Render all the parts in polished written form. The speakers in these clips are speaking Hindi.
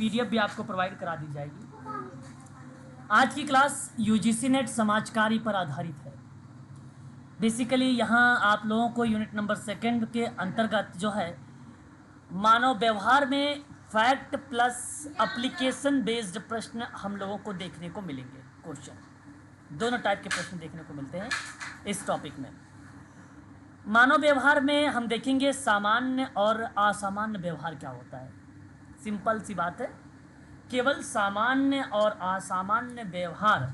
पीडीएफ भी आपको प्रोवाइड करा दी जाएगी। आज की क्लास यूजीसी नेट समाजकारी पर आधारित है। बेसिकली यहाँ आप लोगों को यूनिट नंबर 2 के अंतर्गत जो है मानव व्यवहार में फैक्ट प्लस एप्लीकेशन बेस्ड प्रश्न हम लोगों को देखने को मिलेंगे। क्वेश्चन दोनों टाइप के प्रश्न देखने को मिलते हैं इस टॉपिक में। मानव व्यवहार में हम देखेंगे सामान्य और असामान्य व्यवहार क्या होता है। सिंपल सी बात है, केवल सामान्य और असामान्य व्यवहार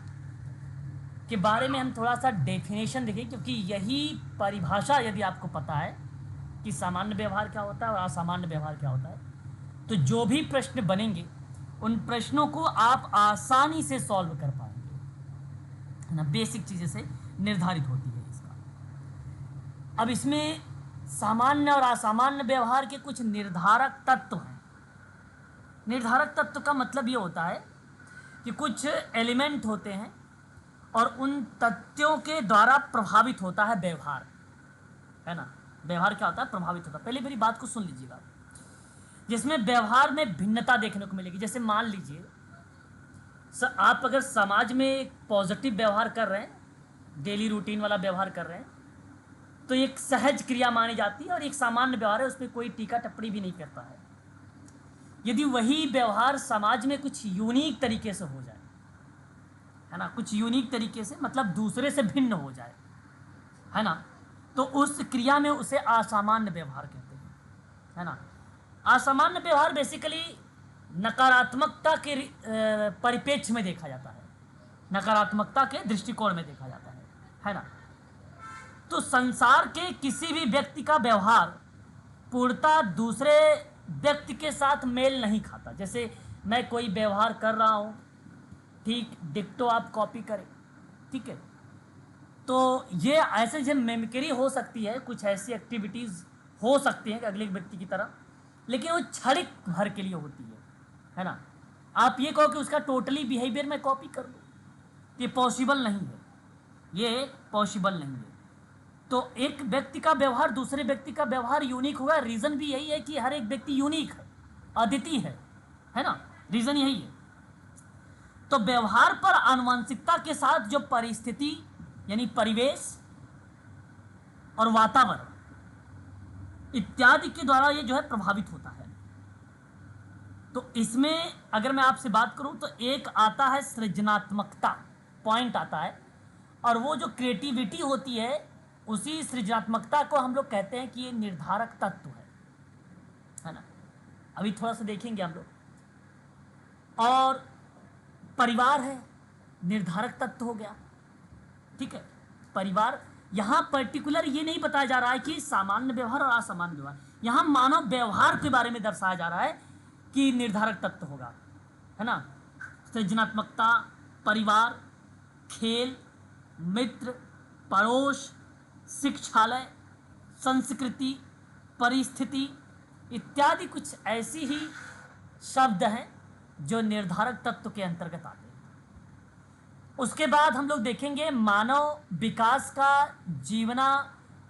के बारे में हम थोड़ा सा डेफिनेशन देखें, क्योंकि यही परिभाषा यदि आपको पता है कि सामान्य व्यवहार क्या होता है और असामान्य व्यवहार क्या होता है, तो जो भी प्रश्न बनेंगे उन प्रश्नों को आप आसानी से सॉल्व कर पाएंगे, है ना। बेसिक चीज़ें से निर्धारित होती है इसका। अब इसमें सामान्य और असामान्य व्यवहार के कुछ निर्धारक तत्व हैं। निर्धारक तत्व का मतलब ये होता है कि कुछ एलिमेंट होते हैं और उन तथ्यों के द्वारा प्रभावित होता है व्यवहार, है ना। व्यवहार क्या होता है? प्रभावित होता है। पहले मेरी बात को सुन लीजिएगा, जिसमें व्यवहार में भिन्नता देखने को मिलेगी। जैसे मान लीजिए आप अगर समाज में एक पॉजिटिव व्यवहार कर रहे हैं, डेली रूटीन वाला व्यवहार कर रहे हैं, तो एक सहज क्रिया मानी जाती है, और एक सामान्य व्यवहार है, उसमें कोई टीका टिप्पणी भी नहीं करता है। यदि वही व्यवहार समाज में कुछ यूनिक तरीके से हो जाए, है ना, कुछ यूनिक तरीके से मतलब दूसरे से भिन्न हो जाए, है ना, तो उस क्रिया में उसे असामान्य व्यवहार कहते हैं, है ना। असामान्य व्यवहार बेसिकली नकारात्मकता के परिप्रेक्ष्य में देखा जाता है, नकारात्मकता के दृष्टिकोण में देखा जाता है ना। तो संसार के किसी भी व्यक्ति का व्यवहार पूर्णतः दूसरे व्यक्ति के साथ मेल नहीं खाता। जैसे मैं कोई व्यवहार कर रहा हूँ, ठीक, डिक्टो आप कॉपी करें, ठीक है, तो ये ऐसे जो मिमिक्री हो सकती है, कुछ ऐसी एक्टिविटीज़ हो सकती हैं कि अगले व्यक्ति की तरह, लेकिन वो क्षणिक भर के लिए होती है ना। आप ये कहो कि उसका टोटली बिहेवियर मैं कॉपी कर लूँ, ये पॉसिबल नहीं है, ये पॉसिबल नहीं है। तो एक व्यक्ति का व्यवहार दूसरे व्यक्ति का व्यवहार यूनिक होगा। रीज़न भी यही है कि हर एक व्यक्ति यूनिक है, अद्वितीय है ना, रीज़न यही है। तो व्यवहार पर आनुवंशिकता के साथ जो परिस्थिति यानी परिवेश और वातावरण इत्यादि के द्वारा ये जो है प्रभावित होता है। तो इसमें अगर मैं आपसे बात करूं तो एक आता है सृजनात्मकता, पॉइंट आता है, और वो जो क्रिएटिविटी होती है, उसी सृजनात्मकता को हम लोग कहते हैं कि ये निर्धारक तत्व है ना। अभी थोड़ा सा देखेंगे हम लोग। और परिवार है, निर्धारक तत्व हो गया, ठीक है। परिवार यहाँ पर्टिकुलर ये नहीं बताया जा रहा है कि सामान्य व्यवहार और असामान्य व्यवहार, यहाँ मानव व्यवहार के बारे में दर्शाया जा रहा है कि निर्धारक तत्व होगा, है ना। सृजनात्मकता, परिवार, खेल, मित्र, पड़ोस, शिक्षालय, संस्कृति, परिस्थिति इत्यादि कुछ ऐसी ही शब्द हैं जो निर्धारक तत्व के अंतर्गत आते हैं। उसके बाद हम लोग देखेंगे मानव विकास का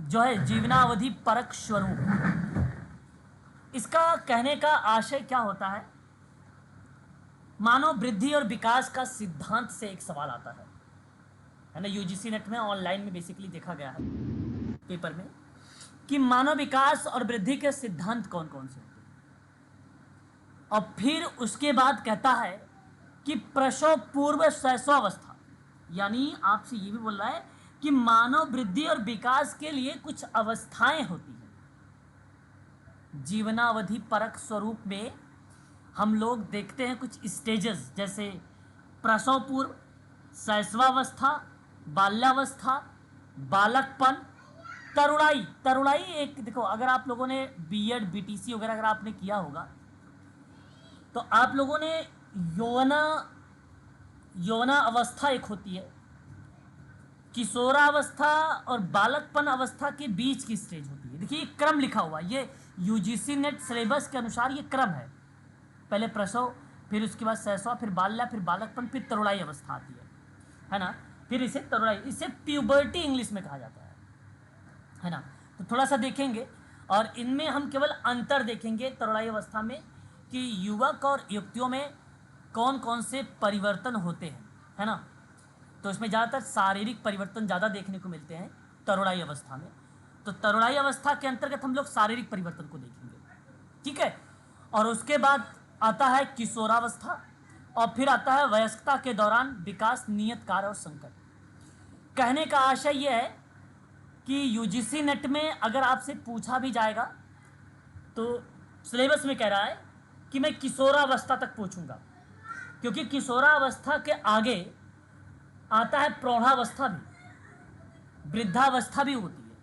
जीवनावधि परक स्वरूप। इसका कहने का आशय क्या होता है? मानव वृद्धि और विकास का सिद्धांत से एक सवाल आता है ना। यूजीसी नेट में ऑनलाइन में बेसिकली देखा गया है पेपर में कि मानव विकास और वृद्धि के सिद्धांत कौन कौन से होते हैं, और फिर उसके बाद कहता है कि प्रसव पूर्व शैशवावस्था, यानी आपसे ये भी बोल रहा है कि मानव वृद्धि और विकास के लिए कुछ अवस्थाएं होती हैं। जीवनावधि परक स्वरूप में हम लोग देखते हैं कुछ स्टेजेस, जैसे प्रसव पूर्व, शैशवावस्था, बाल्यावस्था, बालकपन, तरुणाई। तरुणाई एक देखो, अगर आप लोगों ने बीएड बीटीसी वगैरह अगर आपने किया होगा तो आप लोगों ने यौवना अवस्था एक होती है, किशोरावस्था और बालकपन अवस्था के बीच की स्टेज होती है। देखिए क्रम लिखा हुआ, ये यूजीसी नेट सिलेबस के अनुसार ये क्रम है। पहले प्रसव, फिर उसके बाद शैशव, फिर बाल्या, फिर बालकपन, फिर तरुणाई अवस्था आती है ना। फिर इसे तरुणाई, इसे प्यूबर्टी इंग्लिश में कहा जाता है ना। तो थोड़ा सा देखेंगे और इनमें हम केवल अंतर देखेंगे तरुणाई अवस्था में कि युवक और युवतियों में कौन कौन से परिवर्तन होते हैं, है ना। तो इसमें ज़्यादातर शारीरिक परिवर्तन ज़्यादा देखने को मिलते हैं तरुणाई अवस्था में। तो तरुणाई अवस्था के अंतर्गत हम लोग शारीरिक परिवर्तन को देखेंगे, ठीक है। और उसके बाद आता है किशोरावस्था, और फिर आता है वयस्कता के दौरान विकास, नियत कार्य और संकट। कहने का आशय यह है कि यूजीसी नेट में अगर आपसे पूछा भी जाएगा तो सिलेबस में कह रहा है कि मैं किशोरावस्था तक पूछूंगा, क्योंकि किशोरावस्था के आगे आता है प्रौढ़ावस्था भी, वृद्धावस्था भी होती है,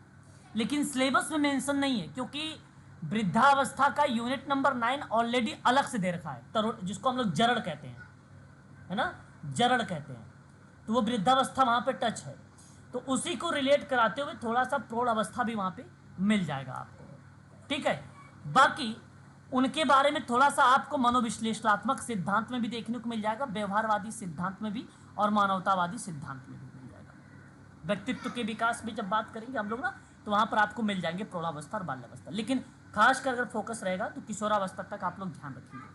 लेकिन सिलेबस में मेंशन नहीं है, क्योंकि वृद्धावस्था का यूनिट नंबर 9 ऑलरेडी अलग से दे रखा है, जिसको हम लोग जरड़ कहते हैं, है ना, जरड़ कहते हैं। तो वो वृद्धावस्था वहाँ पे टच है, तो उसी को रिलेट कराते हुए थोड़ा सा प्रौढ़ अवस्था भी वहाँ पे मिल जाएगा आपको, ठीक है। बाकी उनके बारे में थोड़ा सा आपको मनोविश्लेषणात्मक सिद्धांत में भी देखने को मिल जाएगा, व्यवहारवादी सिद्धांत में भी, और मानवतावादी सिद्धांत में भी मिल जाएगा। व्यक्तित्व के विकास में जब बात करेंगे हम लोग ना, तो वहाँ पर आपको मिल जाएंगे प्रौढ़ावस्था और बाल्यावस्था, लेकिन खासकर अगर फोकस रहेगा तो किशोरावस्था तक आप लोग ध्यान रखेंगे,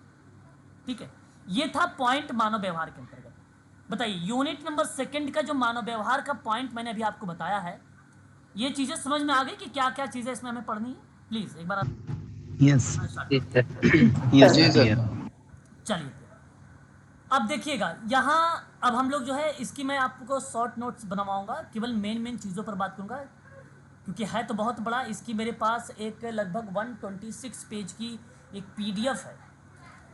ठीक है। ये था पॉइंट मानव व्यवहार के अंतर्गत। बताइए यूनिट नंबर 2 का जो मानव व्यवहार का पॉइंट मैंने अभी आपको बताया है, ये चीजें समझ में आ गई कि क्या क्या चीजें इसमें हमें पढ़नी है? प्लीज एक बार आप यस यस यस सर। चलिए अब देखिएगा यहाँ, अब हम लोग जो है इसकी मैं आपको शॉर्ट नोट्स बनवाऊंगा, केवल मेन चीज़ों पर बात करूंगा, क्योंकि है तो बहुत बड़ा। इसकी मेरे पास एक लगभग 126 पेज की एक पीडीएफ है,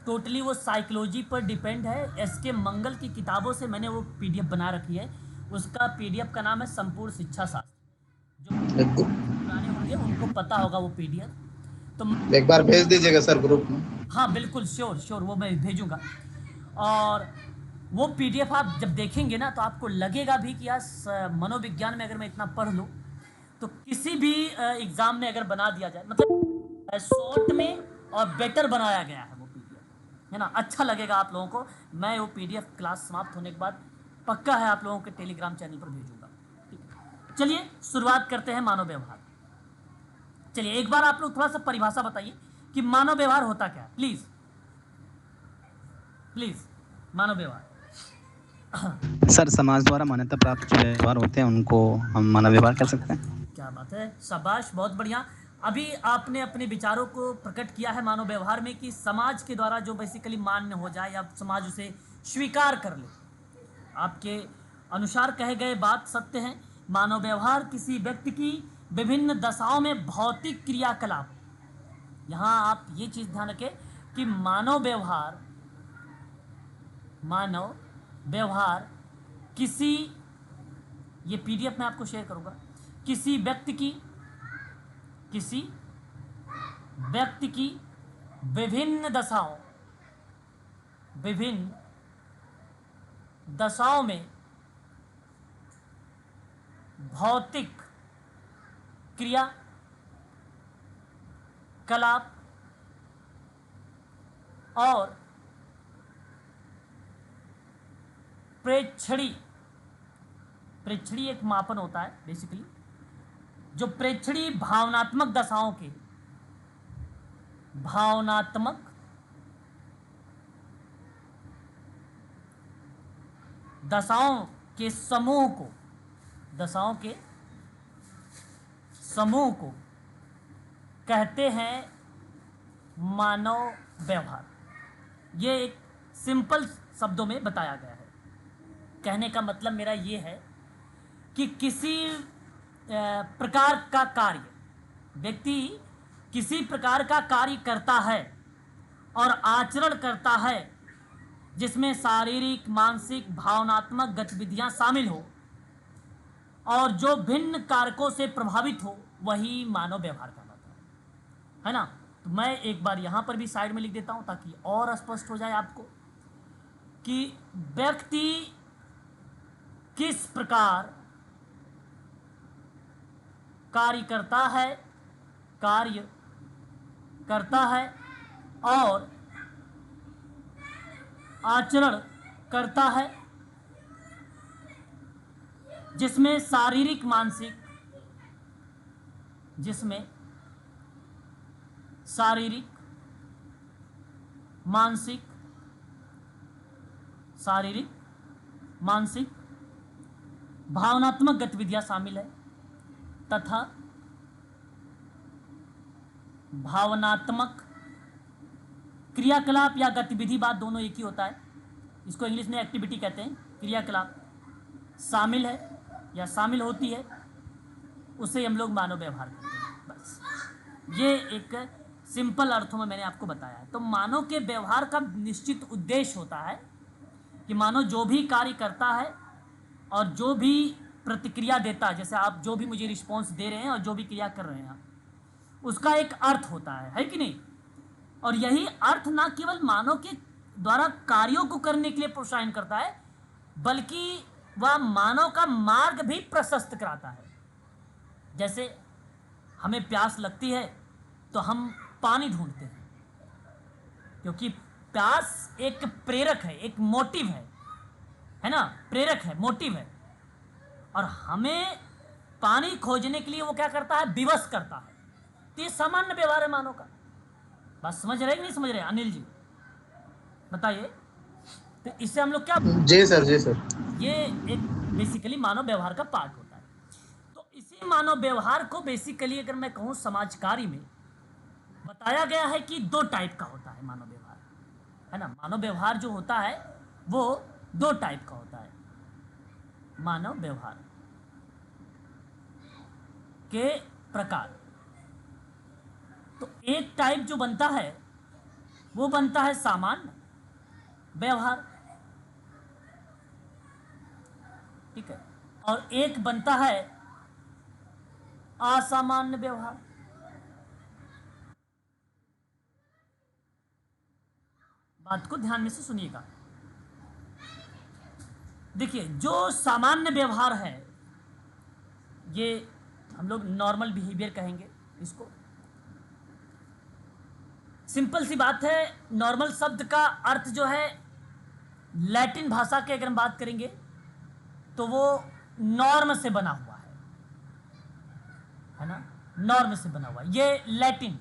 टोटली वो साइकोलॉजी पर डिपेंड है। एसके मंगल की किताबों से मैंने वो पीडीएफ बना रखी है। उसका पीडीएफ का नाम है संपूर्ण शिक्षा शास्त्र। जो पुराने होंगे उनको पता होगा वो पीडीएफ। तो एक बार भेज दीजिएगा सर ग्रुप में। हाँ बिल्कुल, श्योर वो मैं भेजूंगा। और वो पीडीएफ आप जब देखेंगे ना, तो आपको लगेगा भी कि यार मनोविज्ञान में अगर मैं इतना पढ़ लूँ तो किसी भी एग्ज़ाम में अगर बना दिया जाए, मतलब शॉर्ट में और बेटर बनाया गया है वो पीडीएफ, है ना। अच्छा लगेगा आप लोगों को। मैं वो पीडीएफ क्लास समाप्त होने के बाद पक्का है आप लोगों के टेलीग्राम चैनल पर भेजूंगा, ठीक है। चलिए शुरुआत करते हैं मानव व्यवहार। चलिए एक बार आप लोग थोड़ा सा परिभाषा बताइए कि मानव व्यवहार होता क्या है, प्लीज प्लीज। मानव व्यवहार सर, समाज द्वारा मान्यता प्राप्त जो व्यवहार होते हैं उनको हम मानव व्यवहार कह सकते हैं। क्या बात है, शाबाश, बहुत बढ़िया। अभी आपने अपने विचारों को प्रकट किया है मानव व्यवहार में, कि समाज के द्वारा जो बेसिकली मान्य हो जाए या समाज उसे स्वीकार कर ले। आपके अनुसार कहे गए बात सत्य है। मानव व्यवहार किसी व्यक्ति की विभिन्न दशाओं में भौतिक क्रियाकलाप, यहाँ आप ये चीज़ ध्यान रखें कि मानव व्यवहार किसी, ये पीडीएफ मैं आपको शेयर करूंगा, किसी व्यक्ति की विभिन्न दशाओं में भौतिक क्रिया कलाप और प्रेक्षणी एक मापन होता है बेसिकली, जो प्रेक्षणी भावनात्मक दशाओं के समूह को कहते हैं मानव व्यवहार। ये एक सिंपल शब्दों में बताया गया है। कहने का मतलब मेरा ये है कि किसी प्रकार का कार्य, व्यक्ति किसी प्रकार का कार्य करता है और आचरण करता है जिसमें शारीरिक, मानसिक, भावनात्मक गतिविधियां शामिल हो और जो भिन्न कारकों से प्रभावित हो, वही मानव व्यवहार कहलाता है ना। तो मैं एक बार यहाँ पर भी साइड में लिख देता हूँ ताकि और स्पष्ट हो जाए आपको कि व्यक्ति किस प्रकार कार्य करता है और आचरण करता है जिसमें शारीरिक, मानसिक, शारीरिक, मानसिक, भावनात्मक गतिविधियां शामिल है तथा भावनात्मक क्रियाकलाप या गतिविधि, बात दोनों एक ही होता है, इसको इंग्लिश में एक्टिविटी कहते हैं, क्रियाकलाप शामिल है या शामिल होती है, उसे हम लोग मानव व्यवहार कहते हैं। बस ये एक सिंपल अर्थों में मैंने आपको बताया है। तो मानव के व्यवहार का निश्चित उद्देश्य होता है कि मानव जो भी कार्य करता है और जो भी प्रतिक्रिया देता है, जैसे आप जो भी मुझे रिस्पॉन्स दे रहे हैं और जो भी क्रिया कर रहे हैं आप, उसका एक अर्थ होता है कि नहीं। और यही अर्थ ना केवल मानव के द्वारा कार्यों को करने के लिए प्रोत्साहन करता है, बल्कि वह मानव का मार्ग भी प्रशस्त कराता है। जैसे हमें प्यास लगती है तो हम पानी ढूंढते हैं, क्योंकि प्यास एक प्रेरक है, एक मोटिव है ना, प्रेरक है, मोटिव है, और हमें पानी खोजने के लिए वो क्या करता है, विवश करता है। तो ये सामान्य व्यवहार है मानव का। बात समझ रहे कि नहीं समझ रहे अनिल जी, बताइए। तो इससे हम लोग क्या, जी सर, जी सर। ये एक बेसिकली मानव व्यवहार का पार्ट होता है। तो इसी मानव व्यवहार को बेसिकली अगर मैं कहूँ समाजकारी में बताया गया है कि दो टाइप का होता है मानव व्यवहार, है ना। मानव व्यवहार जो होता है वो दो टाइप का होता है। मानव व्यवहार के प्रकार, तो एक टाइप जो बनता है वो बनता है सामान्य व्यवहार, ठीक है, और एक बनता है असामान्य व्यवहार। बात को ध्यान में से सुनिएगा। देखिए, जो सामान्य व्यवहार है ये हम लोग नॉर्मल बिहेवियर कहेंगे इसको। सिंपल सी बात है, नॉर्मल शब्द का अर्थ जो है लैटिन भाषा के अगर हम बात करेंगे तो वो नॉर्म से बना हुआ है ना, नॉर्म से बना हुआ है। ये लैटिन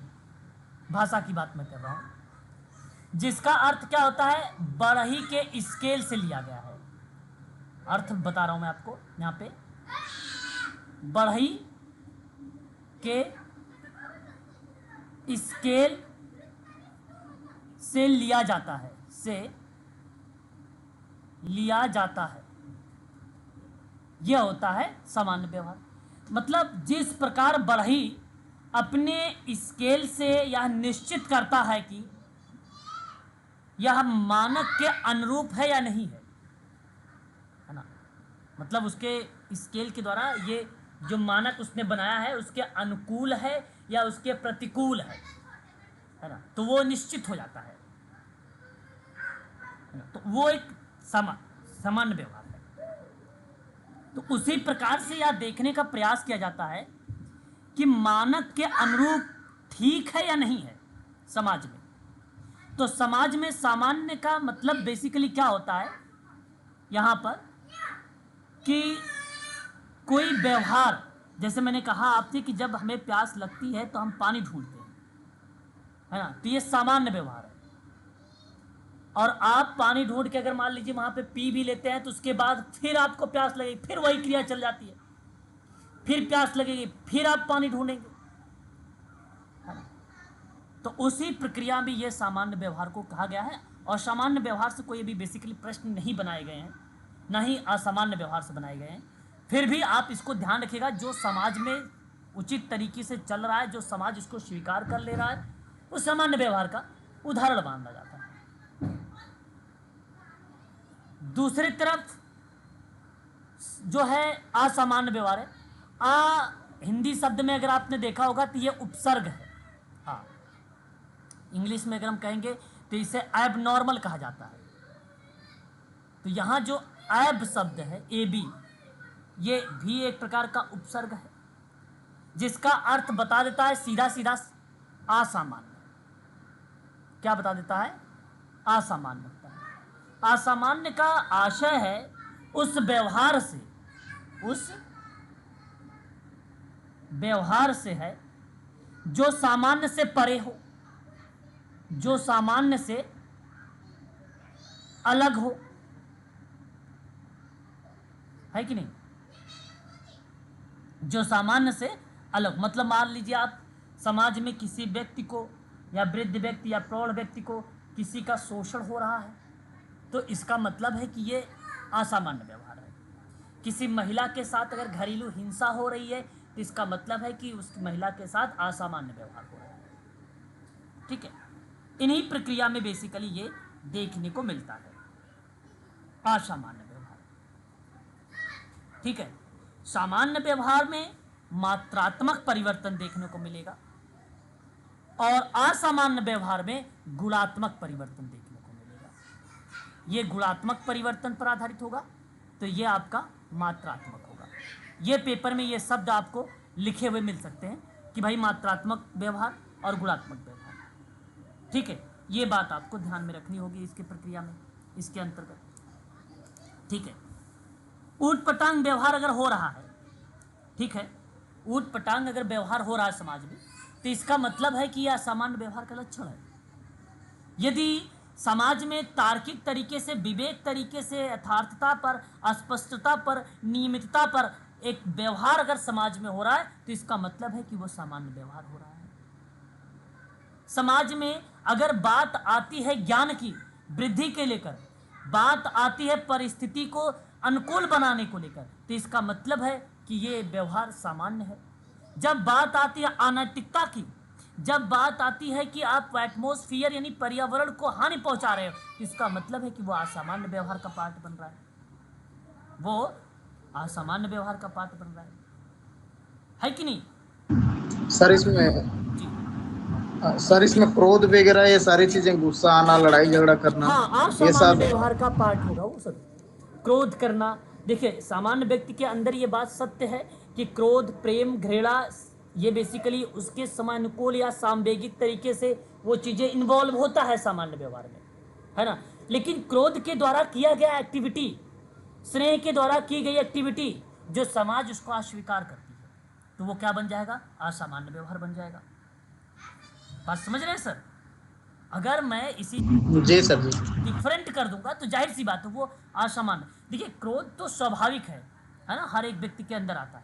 भाषा की बात मैं कर रहा हूं, जिसका अर्थ क्या होता है, बढ़ई के स्केल से लिया गया है। अर्थ बता रहा हूं मैं आपको यहां पे, बढ़ई के स्केल से लिया जाता है, से लिया जाता है, यह होता है सामान्य व्यवहार। मतलब जिस प्रकार बढ़ई अपने स्केल से यह निश्चित करता है कि यह मानक के अनुरूप है या नहीं है ना, मतलब उसके स्केल के द्वारा ये जो मानक उसने बनाया है उसके अनुकूल है या उसके प्रतिकूल है ना, तो वो निश्चित हो जाता है ना, तो वो एक सामान्य व्यवहार है। तो उसी प्रकार से यह देखने का प्रयास किया जाता है कि मानक के अनुरूप ठीक है या नहीं है समाज में। तो समाज में सामान्य का मतलब बेसिकली क्या होता है यहाँ पर, कि कोई व्यवहार, जैसे मैंने कहा आपसे कि जब हमें प्यास लगती है तो हम पानी ढूंढते हैं, है ना, तो ये सामान्य व्यवहार है। और आप पानी ढूंढ के अगर मान लीजिए वहाँ पे पी भी लेते हैं तो उसके बाद फिर आपको प्यास लगेगी, फिर वही क्रिया चल जाती है, फिर प्यास लगेगी, फिर आप पानी ढूंढेंगे, है ना। तो उसी प्रक्रिया में ये सामान्य व्यवहार को कहा गया है। और सामान्य व्यवहार से कोई भी बेसिकली प्रश्न नहीं बनाए गए हैं, ना ही असामान्य व्यवहार से बनाए गए हैं। फिर भी आप इसको ध्यान रखिएगा, जो समाज में उचित तरीके से चल रहा है, जो समाज इसको स्वीकार कर ले रहा है, उस सामान्य व्यवहार का उदाहरण माना जाता है। दूसरी तरफ जो है असामान्य व्यवहार है, हिंदी शब्द में अगर आपने देखा होगा तो ये उपसर्ग है। हाँ, इंग्लिश में अगर हम कहेंगे तो इसे एबनॉर्मल कहा जाता है। तो यहाँ जो एब शब्द है, एबी, ये भी एक प्रकार का उपसर्ग है, जिसका अर्थ बता देता है सीधा सीधा असामान्य। क्या बता देता है, असामान्य होता है। असामान्य का आशय है उस व्यवहार से, उस व्यवहार से है जो सामान्य से परे हो, जो सामान्य से अलग हो, है कि नहीं, जो सामान्य से अलग। मतलब मान लीजिए आप समाज में किसी व्यक्ति को या वृद्ध व्यक्ति या प्रौढ़ व्यक्ति को किसी का शोषण हो रहा है, तो इसका मतलब है कि ये असामान्य व्यवहार है। किसी महिला के साथ अगर घरेलू हिंसा हो रही है, तो इसका मतलब है कि उस महिला के साथ असामान्य व्यवहार हो रहा है। ठीक है, इन्हीं प्रक्रिया में बेसिकली ये देखने को मिलता है, असामान्य व्यवहार। ठीक है, सामान्य व्यवहार में मात्रात्मक परिवर्तन देखने को मिलेगा और असामान्य व्यवहार में गुणात्मक परिवर्तन देखने को मिलेगा। ये गुणात्मक परिवर्तन पर आधारित होगा, तो ये आपका मात्रात्मक होगा। ये पेपर में ये शब्द आपको लिखे हुए मिल सकते हैं कि भाई मात्रात्मक व्यवहार और गुणात्मक व्यवहार। ठीक है, ये बात आपको ध्यान में रखनी होगी इसकी प्रक्रिया में, इसके अंतर्गत। ठीक है, ऊट पटांग व्यवहार अगर हो रहा है, ठीक है, ऊट पटांग अगर व्यवहार हो रहा है समाज में, तो इसका मतलब है कि यह असामान्य व्यवहार का लक्षण है। यदि समाज में तार्किक तरीके से, विवेक तरीके से, यथार्थता पर, अस्पष्टता पर, नियमितता पर एक व्यवहार अगर समाज में हो रहा है, तो इसका मतलब है कि वो सामान्य व्यवहार हो रहा है। समाज में अगर बात आती है ज्ञान की वृद्धि के लेकर, बात आती है परिस्थिति को अनुकूल बनाने को लेकर, तो इसका मतलब है कि ये व्यवहार सामान्य है। जब बात आती है अनैतिकता की, जब बात आती है कि आप एटमॉस्फेयर यानी पर्यावरण को हानि पहुंचा रहे हो, तो इसका मतलब है कि वो असामान्य व्यवहार का पार्ट बन रहा है, वो असामान्य व्यवहार का पार्ट बन रहा है कि नहीं? सर इसमें क्रोध वगैरह ये सारी चीजें, गुस्सा आना, लड़ाई झगड़ा करना, हाँ, ये असामान्य व्यवहार का पार्ट होगा वो सब। क्रोध करना, देखिए सामान्य व्यक्ति के अंदर ये बात सत्य है कि क्रोध, प्रेम, घृणा, ये बेसिकली उसके समानुकूल या सामवेगिक तरीके से वो चीज़ें इन्वॉल्व होता है सामान्य व्यवहार में, है ना। लेकिन क्रोध के द्वारा किया गया एक्टिविटी, स्नेह के द्वारा की गई एक्टिविटी, जो समाज उसको अस्वीकार करती है, तो वो क्या बन जाएगा? असामान्य व्यवहार बन जाएगा। बात समझ रहे हैं सर? अगर मैं इसी जी सर जी डिफरेंट कर दूंगा तो जाहिर सी बात है वो असामान्य। देखिए क्रोध तो स्वाभाविक है ना, हर एक व्यक्ति के अंदर आता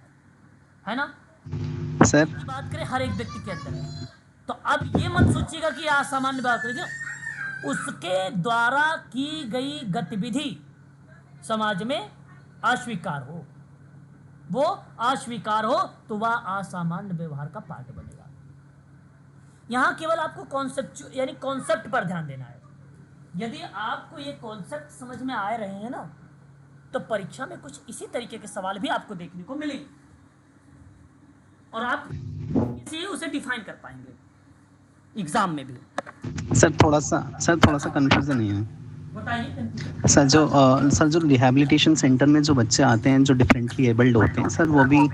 है ना सर। बात करें हर एक व्यक्ति के अंदर है, तो अब ये मत सोचिएगा कि असामान्य बात करेंगे, उसके द्वारा की गई गतिविधि समाज में अस्वीकार हो, वो अस्वीकार हो, तो वह असामान्य व्यवहार का पार्ट बनेगा। यहां केवल आपको कॉन्सेप्ट यानी कॉन्सेप्ट पर ध्यान देना है। यदि आपको ये कॉन्सेप्ट समझ में आ रहे हैं ना, तो परीक्षा में कुछ इसी तरीके के सवाल भी आपको देखने को मिलेंगे और आप इसे उसे डिफाइन कर पाएंगे एग्जाम में भी। सर थोड़ा सा कंफ्यूजन है। बताइए सर जो रिहैबिलिटेशन सेंटर में जो बच्चे आते हैं जो डिफरेंटली एबल्ड होते हैं सर, वो भी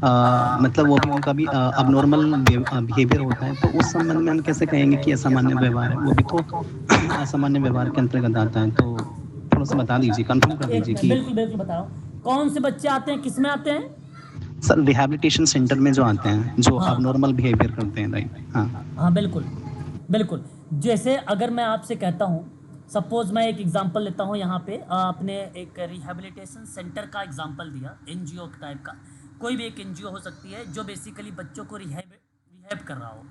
मतलब वो भी उनका भी अबनॉर्मल बिहेवियर होता है, तो उस संबंध में हम कैसे कहेंगे कि असामान्य व्यवहार है? वो भी तो असामान्य व्यवहार के अंतर्गत आता है, तो थोड़ा सा बता दीजिए, कंफर्म कर दीजिए कि बिल्कुल बताओ कौन से बच्चे आते हैं, किस में आते हैं? सर रिहैबिलिटेशन सेंटर में जो आते हैं, जो अबनॉर्मल बिहेवियर करते हैं, राइट? हाँ बिल्कुल। जैसे अगर मैं आपसे कहता हूँ, सपोज मैं एक एग्जांपल लेता हूँ, यहाँ पे आपने एक रिहैबिलिटेशन सेंटर का एग्जांपल दिया, एनजीओ टाइप का, कोई भी एक एनजीओ हो सकती है जो बेसिकली बच्चों को रिहैब कर रहा हो।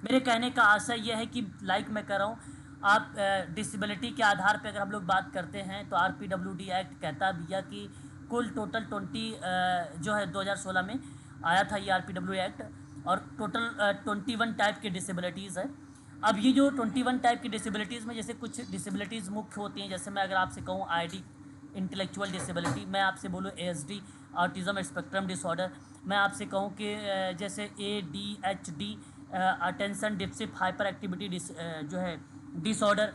मेरे कहने का आशय यह है कि लाइक मैं कह रहा हूँ, आप डिसेबिलिटी के आधार पर अगर हम लोग बात करते हैं तो RPWD एक्ट कहता है भैया कि कुल टोटल 20 जो है 2016 में आया था ये RPW एक्ट, और टोटल 21 टाइप के डिसेबिलिटीज़ है। अब ये जो 21 टाइप की डिसेबिलिटीज़ में जैसे कुछ डिसेबिलिटीज़ मुख्य होती हैं, जैसे मैं अगर आपसे कहूँ ID इंटेलेक्चुअल डिसेबिलिटी, मैं आपसे बोलूँ ASD ऑटिज़म स्पेक्ट्रम डिसऑर्डर, मैं आपसे कहूँ कि जैसे ADHD attention deficit hyper activity जो है डिसऑर्डर,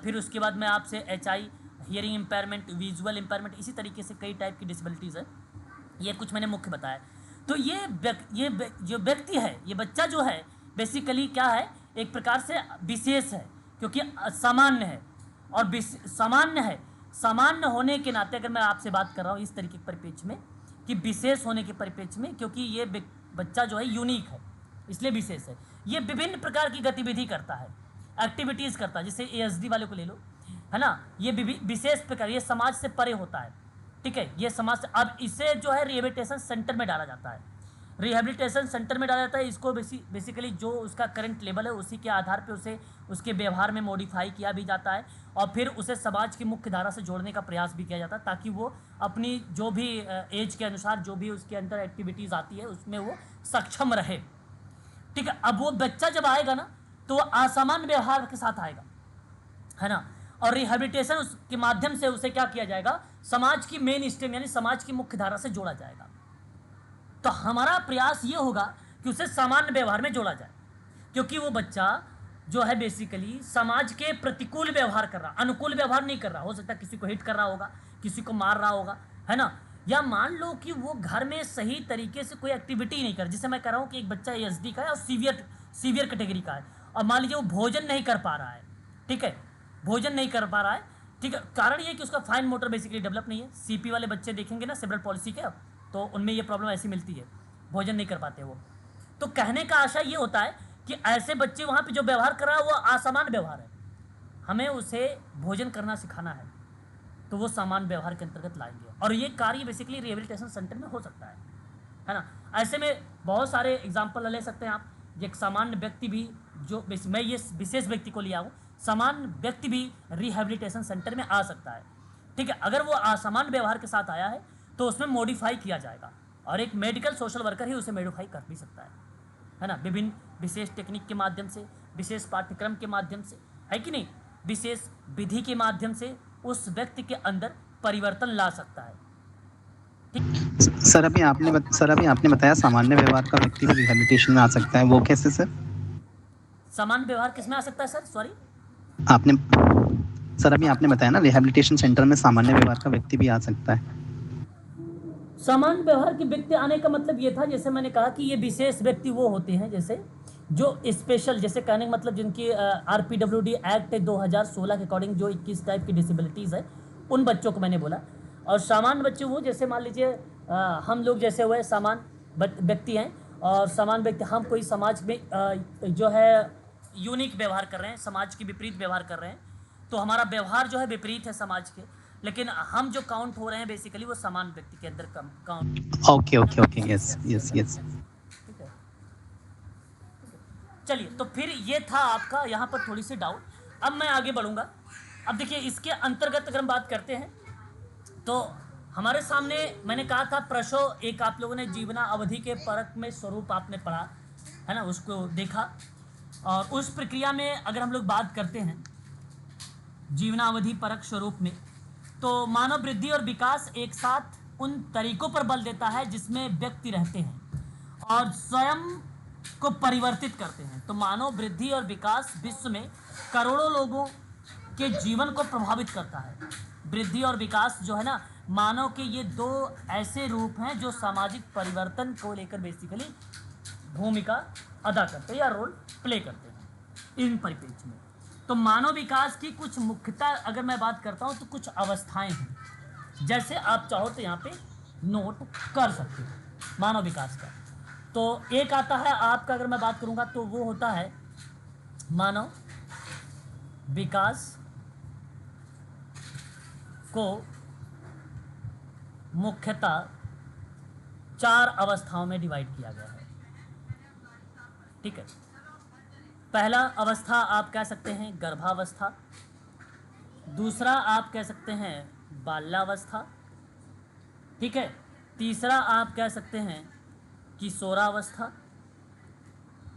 फिर उसके बाद मैं आपसे HI hearing impairment, visual impairment, इसी तरीके से कई टाइप की डिसेबिलिटीज़ है। ये कुछ मैंने मुख्य बताया। तो ये जो व्यक्ति है, ये बच्चा जो है बेसिकली क्या है, एक प्रकार से विशेष है, क्योंकि सामान्य है और सामान्य होने के नाते अगर मैं आपसे बात कर रहा हूँ इस तरीके के परिप्रेक्ष्य में कि विशेष होने के परिप्रेक्ष्य में, क्योंकि ये बच्चा जो है यूनिक है इसलिए विशेष है। ये विभिन्न प्रकार की गतिविधि करता है, एक्टिविटीज़ करता है। जैसे ASD वाले को ले लो, है ना, ये विशेष प्रकार, ये समाज से परे होता है, ठीक है, ये समाज से, अब इसे जो है रिहेबिलिटेशन सेंटर में डाला जाता है, रिहेबिलिटेशन सेंटर में डाला जाता है। इसको बेसिकली जो उसका करंट लेवल है उसी के आधार पे उसे उसके व्यवहार में मॉडिफाई किया भी जाता है और फिर उसे समाज की मुख्य धारा से जोड़ने का प्रयास भी किया जाता है, ताकि वो अपनी जो भी एज के अनुसार जो भी उसके अंदर एक्टिविटीज़ आती है उसमें वो सक्षम रहे, ठीक है। अब वो बच्चा जब आएगा ना तो वो असामान्य व्यवहार के साथ आएगा, है ना, और रिहेबिलिटेशन के माध्यम से उसे क्या किया जाएगा, समाज की मेन स्ट्रीम यानी समाज की मुख्य धारा से जोड़ा जाएगा। तो हमारा प्रयास ये होगा कि उसे सामान्य व्यवहार में जोड़ा जाए, क्योंकि वो बच्चा जो है बेसिकली समाज के प्रतिकूल व्यवहार कर रहा, अनुकूल व्यवहार नहीं कर रहा, हो सकता है किसी को हिट कर रहा होगा, किसी को मार रहा होगा, है ना, या मान लो कि वो घर में सही तरीके से कोई एक्टिविटी नहीं कर, जिसे मैं कह रहा हूँ कि एक बच्चा ASD का है और सीवियर कैटेगरी का है, और मान लीजिए वो भोजन नहीं कर पा रहा है, ठीक है, भोजन नहीं कर पा रहा है, ठीक है, कारण ये कि उसका फाइन मोटर बेसिकली डेवलप नहीं है। CP वाले बच्चे देखेंगे ना सेरेब्रल पॉलिसी के, तो उनमें ये प्रॉब्लम ऐसी मिलती है, भोजन नहीं कर पाते वो। तो कहने का आशा ये होता है कि ऐसे बच्चे वहाँ पे जो व्यवहार कर रहा है वो असामान्य व्यवहार है, हमें उसे भोजन करना सिखाना है, तो वो सामान्य व्यवहार के अंतर्गत लाएंगे, और ये कार्य बेसिकली रिहेबिलिटेशन सेंटर में हो सकता है ना। ऐसे में बहुत सारे एग्जाम्पल ले सकते हैं आप। एक सामान्य व्यक्ति भी, जो मैं ये विशेष व्यक्ति को लिया हूँ, सामान्य व्यक्ति भी रिहेबिलिटेशन सेंटर में आ सकता है, ठीक है, अगर वो असामान्य व्यवहार के साथ आया है तो उसमें मॉडिफाई किया जाएगा, और एक मेडिकल सोशल वर्कर ही उसे मॉडिफाई कर भी सकता है ना, विभिन्न विशेष टेक्निक के माध्यम से, विशेष पाठ्यक्रम के माध्यम से, है कि नहीं, विशेष विधि के माध्यम से उस व्यक्ति के अंदर परिवर्तन ला सकता है, ठीक। सर अभी आपने बताया सामान्य व्यवहार का व्यक्ति भी रिहेबिलिटेशन में आ सकता है, वो कैसे सर? सामान्य व्यवहार किसमें आ सकता है सर, सॉरी अभी आपने बताया ना रिहेबिलिटेशन सेंटर में सामान्य व्यवहार का व्यक्ति भी आ सकता है। सामान्य व्यवहार के व्यक्ति आने का मतलब ये था, जैसे मैंने कहा कि ये विशेष व्यक्ति वो होते हैं जैसे जो स्पेशल, जैसे कहने का मतलब जिनकी RPWD एक्ट 2016 के अकॉर्डिंग जो 21 टाइप की डिसेबिलिटीज़ है, उन बच्चों को मैंने बोला। और सामान्य बच्चे वो जैसे मान लीजिए हम लोग जैसे हुए सामान्य व्यक्ति हैं, और सामान्य व्यक्ति हम कोई समाज में जो है यूनिक व्यवहार कर रहे हैं, समाज के विपरीत व्यवहार कर रहे हैं, तो हमारा व्यवहार जो है विपरीत है समाज के, लेकिन हम जो काउंट हो रहे हैं बेसिकली वो सामान्य व्यक्ति के अंदर काउंट। Okay, yes. ठीक है, चलिए, तो फिर ये था आपका यहाँ पर थोड़ी सी डाउट। अब मैं आगे बढ़ूंगा। अब देखिए इसके अंतर्गत अगर हम बात करते हैं तो हमारे सामने मैंने कहा था प्रसव, एक आप लोगों ने जीवना अवधि के परक में स्वरूप आपने पढ़ा है ना, उसको देखा, और उस प्रक्रिया में अगर हम लोग बात करते हैं जीवनावधि परक स्वरूप में, तो मानव वृद्धि और विकास एक साथ उन तरीकों पर बल देता है जिसमें व्यक्ति रहते हैं और स्वयं को परिवर्तित करते हैं। तो मानव वृद्धि और विकास विश्व में करोड़ों लोगों के जीवन को प्रभावित करता है। वृद्धि और विकास जो है ना, मानव के ये दो ऐसे रूप हैं जो सामाजिक परिवर्तन को लेकर बेसिकली भूमिका अदा करते हैं या रोल प्ले करते हैं इन परिप्रेक्ष्य में। तो मानव विकास की कुछ मुख्यता अगर मैं बात करता हूँ तो कुछ अवस्थाएं हैं, जैसे आप चाहो तो यहाँ पे नोट कर सकते हो मानव विकास का। तो एक आता है आपका, अगर मैं बात करूँगा तो वो होता है मानव विकास को मुख्यतः 4 अवस्थाओं में डिवाइड किया गया है, ठीक है। पहला अवस्था आप कह सकते हैं गर्भावस्था, दूसरा आप कह सकते हैं बाल्यावस्था, ठीक है, तीसरा आप कह सकते हैं किशोरावस्था,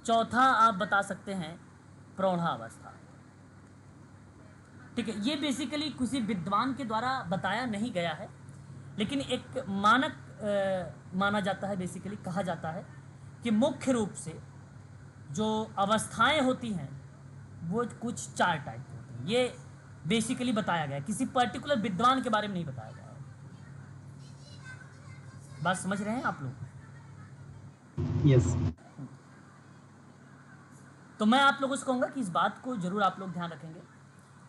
चौथा आप बता सकते हैं प्रौढ़ावस्था, ठीक है। ये बेसिकली किसी विद्वान के द्वारा बताया नहीं गया है, लेकिन एक मानक माना जाता है, बेसिकली कहा जाता है कि मुख्य रूप से जो अवस्थाएं होती हैं वो कुछ 4 टाइप की होती हैं। ये बेसिकली बताया गया है, किसी पर्टिकुलर विद्वान के बारे में नहीं बताया गया है। बात समझ रहे हैं आप लोग? यस। तो मैं आप लोगों से कहूँगा कि इस बात को जरूर आप लोग ध्यान रखेंगे,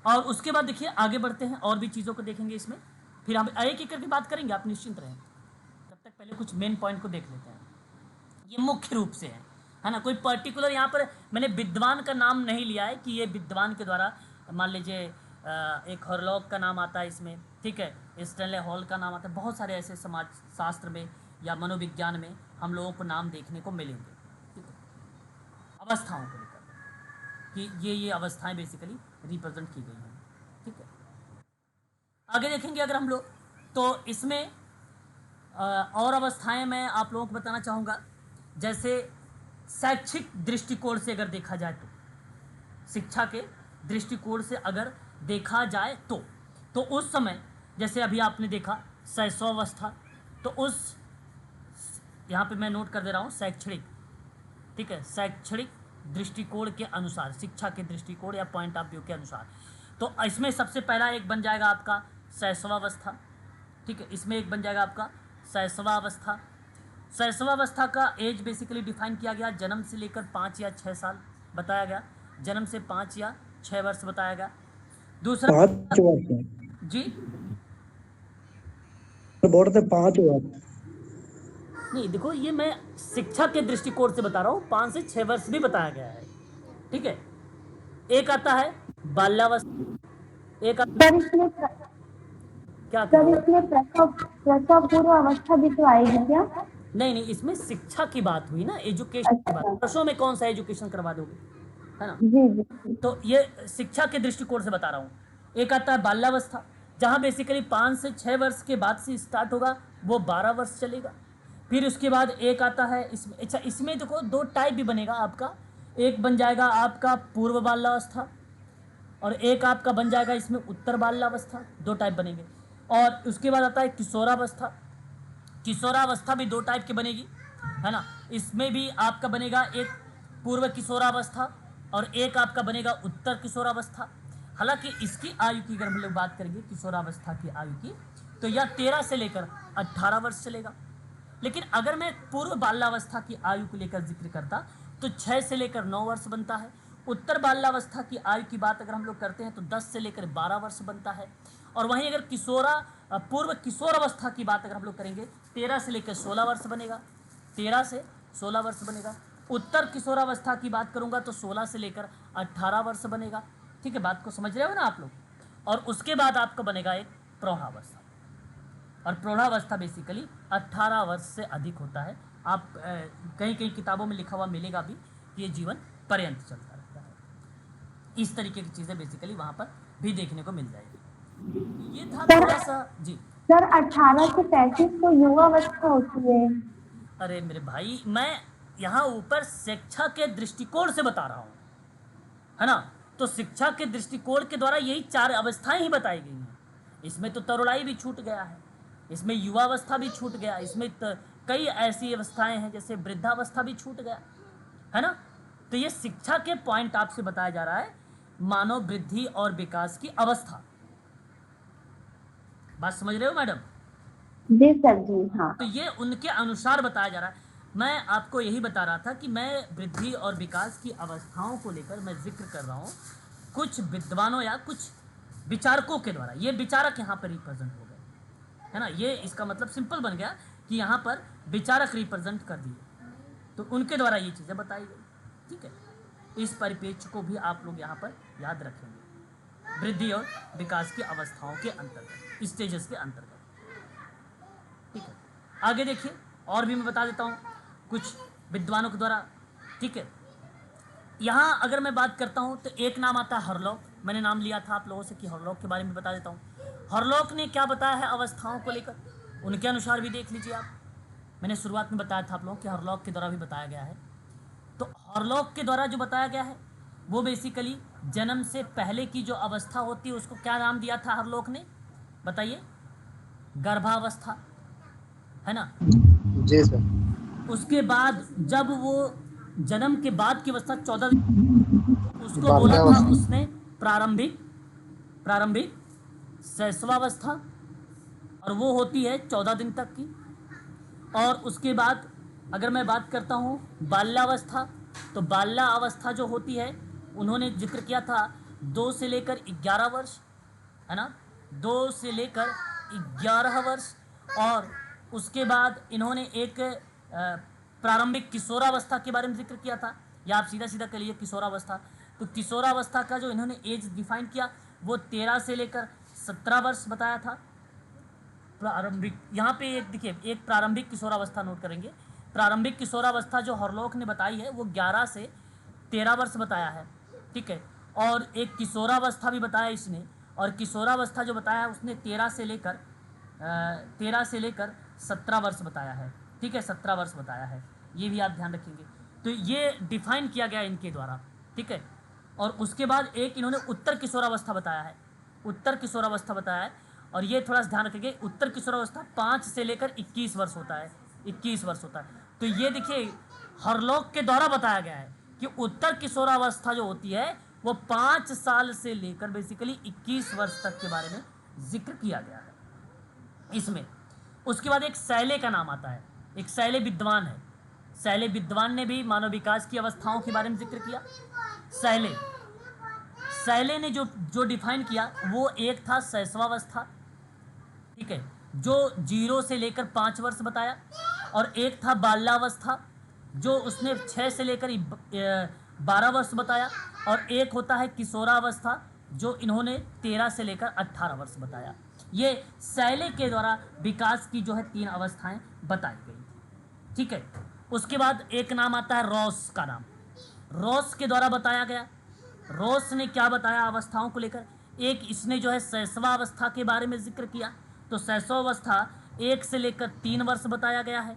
और उसके बाद देखिए आगे बढ़ते हैं और भी चीज़ों को देखेंगे इसमें, फिर हम एक एक करके बात करेंगे, आप निश्चिंत रहें। तब तक पहले कुछ मेन पॉइंट को देख लेते हैं। ये मुख्य रूप से है ना, कोई पर्टिकुलर यहाँ पर मैंने विद्वान का नाम नहीं लिया है कि ये विद्वान के द्वारा मान लीजिए एक हॉरलॉक का नाम आता है इसमें, ठीक है, स्टैनले हॉल का नाम आता है। बहुत सारे ऐसे समाज शास्त्र में या मनोविज्ञान में हम लोगों को नाम देखने को मिलेंगे, ठीक है, अवस्थाओं को लेकर कि ये अवस्थाएं बेसिकली रिप्रेजेंट की गई हैं, ठीक है। आगे देखेंगे अगर हम लोग, तो इसमें और अवस्थाएं मैं आप लोगों को बताना चाहूँगा। जैसे शैक्षिक दृष्टिकोण से अगर देखा जाए तो, शिक्षा के दृष्टिकोण से अगर देखा जाए तो उस समय जैसे अभी आपने देखा शैशवावस्था, तो उस यहाँ पे मैं नोट कर दे रहा हूँ शैक्षणिक, ठीक है, शैक्षणिक दृष्टिकोण के अनुसार, शिक्षा के दृष्टिकोण या पॉइंट ऑफ व्यू के अनुसार, तो इसमें सबसे पहला एक बन जाएगा आपका शैशवावस्था, ठीक है, इसमें एक बन जाएगा आपका शैशवावस्था। शैशवावस्था का एज बेसिकली डिफाइन किया गया जन्म से लेकर 5 या 6 साल बताया गया, जन्म से 5 या 6 वर्ष बताया गया। दूसरा 5 वर्ष जी बोर्ड से 5 वर्ष नहीं, देखो ये मैं शिक्षा के दृष्टिकोण से बता रहा हूँ, 5 से 6 वर्ष भी बताया गया है, ठीक है। एक आता है बाल्यावस्था, एक आता सर इसमें क्या सर इसमें प्रसव पूर्व अवस्था भी तो आएगी क्या? नहीं, इसमें शिक्षा की बात हुई ना, एजुकेशन की बात। वर्षों में कौन सा एजुकेशन करवा दोगे, है ना। जी जी तो ये शिक्षा के दृष्टिकोण से बता रहा हूँ। एक आता है बाल्यावस्था, जहाँ बेसिकली 5 से 6 वर्ष के बाद से स्टार्ट होगा, वो 12 वर्ष चलेगा। फिर उसके बाद एक आता है इसमें, अच्छा इसमें देखो 2 टाइप भी बनेगा आपका, एक बन जाएगा आपका पूर्व बाल्यावस्था और एक आपका बन जाएगा इसमें उत्तर बाल्यावस्था, 2 टाइप बनेंगे। और उसके बाद आता है किशोरावस्था, किशोरावस्था भी 2 टाइप की बनेगी, है ना। इसमें भी आपका बनेगा एक पूर्व किशोरावस्था और एक आपका बनेगा उत्तर किशोरावस्था। हालांकि इसकी आयु की अगर हम लोग बात करेंगे किशोरावस्था की आयु की, तो यह 13 से लेकर 18 वर्ष चलेगा। लेकिन अगर मैं पूर्व बाल्यावस्था की आयु को लेकर जिक्र करता तो 6 से लेकर 9 वर्ष बनता है। उत्तर बाल्यावस्था की आयु की बात अगर हम लोग करते हैं तो 10 से लेकर 12 वर्ष बनता है। और वहीं अगर पूर्व किशोर अवस्था की बात अगर हम लोग करेंगे 13 से लेकर 16 वर्ष बनेगा, 13 से 16 वर्ष बनेगा। उत्तर किशोरावस्था की बात करूंगा तो 16 से लेकर 18 वर्ष बनेगा, ठीक है, बात को समझ रहे हो ना आप लोग। और उसके बाद आपका बनेगा एक प्रौढ़ावस्था, और प्रौढ़ावस्था बेसिकली 18 वर्ष से अधिक होता है। आप कहीं कहीं किताबों में लिखा हुआ मिलेगा भी कि ये जीवन पर्यंत चलता रहता है। इस तरीके की चीज़ें बेसिकली वहाँ पर भी देखने को मिल जाएगी। ये था थोड़ा सा जी। सर 18 से 35 तो युवावस्था होती है। अरे मेरे भाई, मैं यहाँ ऊपर शिक्षा के दृष्टिकोण से बता रहा हूँ, है ना। तो शिक्षा के दृष्टिकोण के द्वारा यही 4 अवस्थाएं ही बताई गई हैं। इसमें तो तरुणाई भी छूट गया है, इसमें युवावस्था भी छूट गया, इसमें कई ऐसी अवस्थाएं हैं जैसे वृद्धावस्था भी छूट गया, है ना। तो ये शिक्षा के पॉइंट आपसे बताया जा रहा है मानव वृद्धि और विकास की अवस्था। बात समझ रहे हो मैडम? जी सर जी हाँ। तो ये उनके अनुसार बताया जा रहा है। मैं आपको यही बता रहा था कि मैं वृद्धि और विकास की अवस्थाओं को लेकर मैं जिक्र कर रहा हूँ कुछ विद्वानों या कुछ विचारकों के द्वारा। ये विचारक यहाँ पर रिप्रेजेंट हो गए, है ना। ये इसका मतलब सिंपल बन गया कि यहाँ पर विचारक रिप्रेजेंट कर दिए, तो उनके द्वारा ये चीज़ें बताई गई, ठीक है। इस परिप्रेक्ष्य को भी आप लोग यहाँ पर याद रखेंगे, वृद्धि और विकास की अवस्थाओं के अंतर्गत, स्टेजेस के अंतर्गत, ठीक है। आगे देखिए, और भी मैं बता देता हूँ कुछ विद्वानों के द्वारा, ठीक है। यहाँ अगर मैं बात करता हूँ तो एक नाम आता है हॉरलॉक। मैंने नाम लिया था आप लोगों से कि हॉरलॉक के बारे में बता देता हूँ। हॉरलॉक ने क्या बताया है अवस्थाओं को लेकर, उनके अनुसार भी देख लीजिए आप। मैंने शुरुआत में बताया था आप लोगों कि हॉरलॉक के द्वारा भी बताया गया है। तो हॉरलॉक के द्वारा जो बताया गया है वो बेसिकली जन्म से पहले की जो अवस्था होती है उसको क्या नाम दिया था हॉरलॉक ने, बताइए? गर्भावस्था, है ना। जी सर। उसके बाद जब वो जन्म के बाद की अवस्था 14 उसको बोला था उसने प्रारंभिक शैशवावस्था, और वो होती है 14 दिन तक की। और उसके बाद अगर मैं बात करता हूँ बाल्यावस्था, तो बाल्यावस्था जो होती है उन्होंने जिक्र किया था 2 से लेकर 11 वर्ष, है ना, 2 से लेकर 11 वर्ष। और उसके बाद इन्होंने एक प्रारंभिक किशोरावस्था के बारे में जिक्र किया था, या आप सीधा सीधा कह लीजिए किशोरावस्था। तो किशोरावस्था का जो इन्होंने एज डिफाइन किया वो 13 से लेकर 17 वर्ष बताया था। प्रारंभिक, यहाँ पे एक देखिए, एक प्रारंभिक किशोरावस्था नोट करेंगे। प्रारंभिक किशोरावस्था जो हरलोक ने बताई है वो 11 से 13 वर्ष बताया है, ठीक है। और एक किशोरावस्था भी बताया इसने, और किशोरावस्था जो बताया है उसने 13 से लेकर 17 वर्ष बताया है, ठीक है, 17 वर्ष बताया है, ये भी आप ध्यान रखेंगे। तो ये डिफाइन किया गया इनके द्वारा, ठीक है। और उसके बाद एक इन्होंने उत्तर किशोरावस्था बताया है, उत्तर किशोरावस्था बताया है, और ये थोड़ा सा ध्यान रखेंगे, उत्तर किशोरावस्था 5 से लेकर 21 वर्ष होता है, 21 वर्ष होता है। तो ये देखिए हरलोक के द्वारा बताया गया है कि उत्तर किशोरावस्था जो होती है वो 5 साल से लेकर बेसिकली 21 वर्ष तक के बारे में जिक्र किया गया है इसमें। उसके बाद एक सैले का नाम आता है, एक सैले विद्वान है। सैले विद्वान ने भी मानव विकास की अवस्थाओं के बारे में जिक्र किया। सैले ने जो डिफाइन किया वो एक था शैशवावस्था, ठीक है, जो 0 से लेकर 5 वर्ष बताया, और एक था बाल्यावस्था जो उसने 6 से लेकर 12 वर्ष बताया, और एक होता है किशोरावस्था जो इन्होंने 13 से लेकर 18 वर्ष बताया। ये सैले के द्वारा विकास की जो है 3 अवस्थाएं बताई गई, ठीक है। उसके बाद एक नाम आता है रॉस का नाम, रॉस के द्वारा बताया गया। रॉस ने क्या बताया अवस्थाओं को लेकर? एक इसने जो है शैशवावस्था के बारे में जिक्र किया, तो शैशवावस्था 1 से लेकर 3 वर्ष बताया गया है,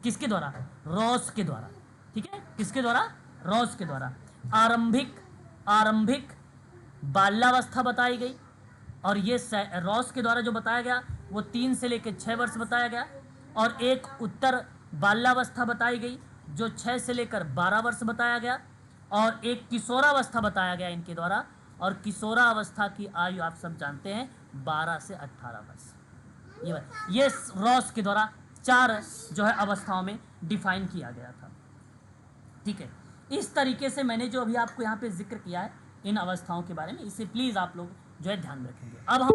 किसके द्वारा? रॉस के द्वारा, ठीक है, किसके द्वारा? रॉस के द्वारा। आरंभिक बाल्यावस्था बताई गई, और ये रॉस के द्वारा जो बताया गया वो 3 से लेकर 6 वर्ष बताया गया, और एक उत्तर बाल्यावस्था बताई गई जो 6 से लेकर 12 वर्ष बताया गया, और एक किशोरावस्था बताया गया इनके द्वारा, और किशोरावस्था की आयु आप सब जानते हैं 12 से 18 वर्ष। ये रॉस के द्वारा 4 जो है अवस्थाओं में डिफाइन किया गया था, ठीक है। इस तरीके से मैंने जो अभी आपको यहाँ पे जिक्र किया है इन अवस्थाओं के बारे में, इसे प्लीज़ आप लोग जो है ध्यान रखेंगे। अब हम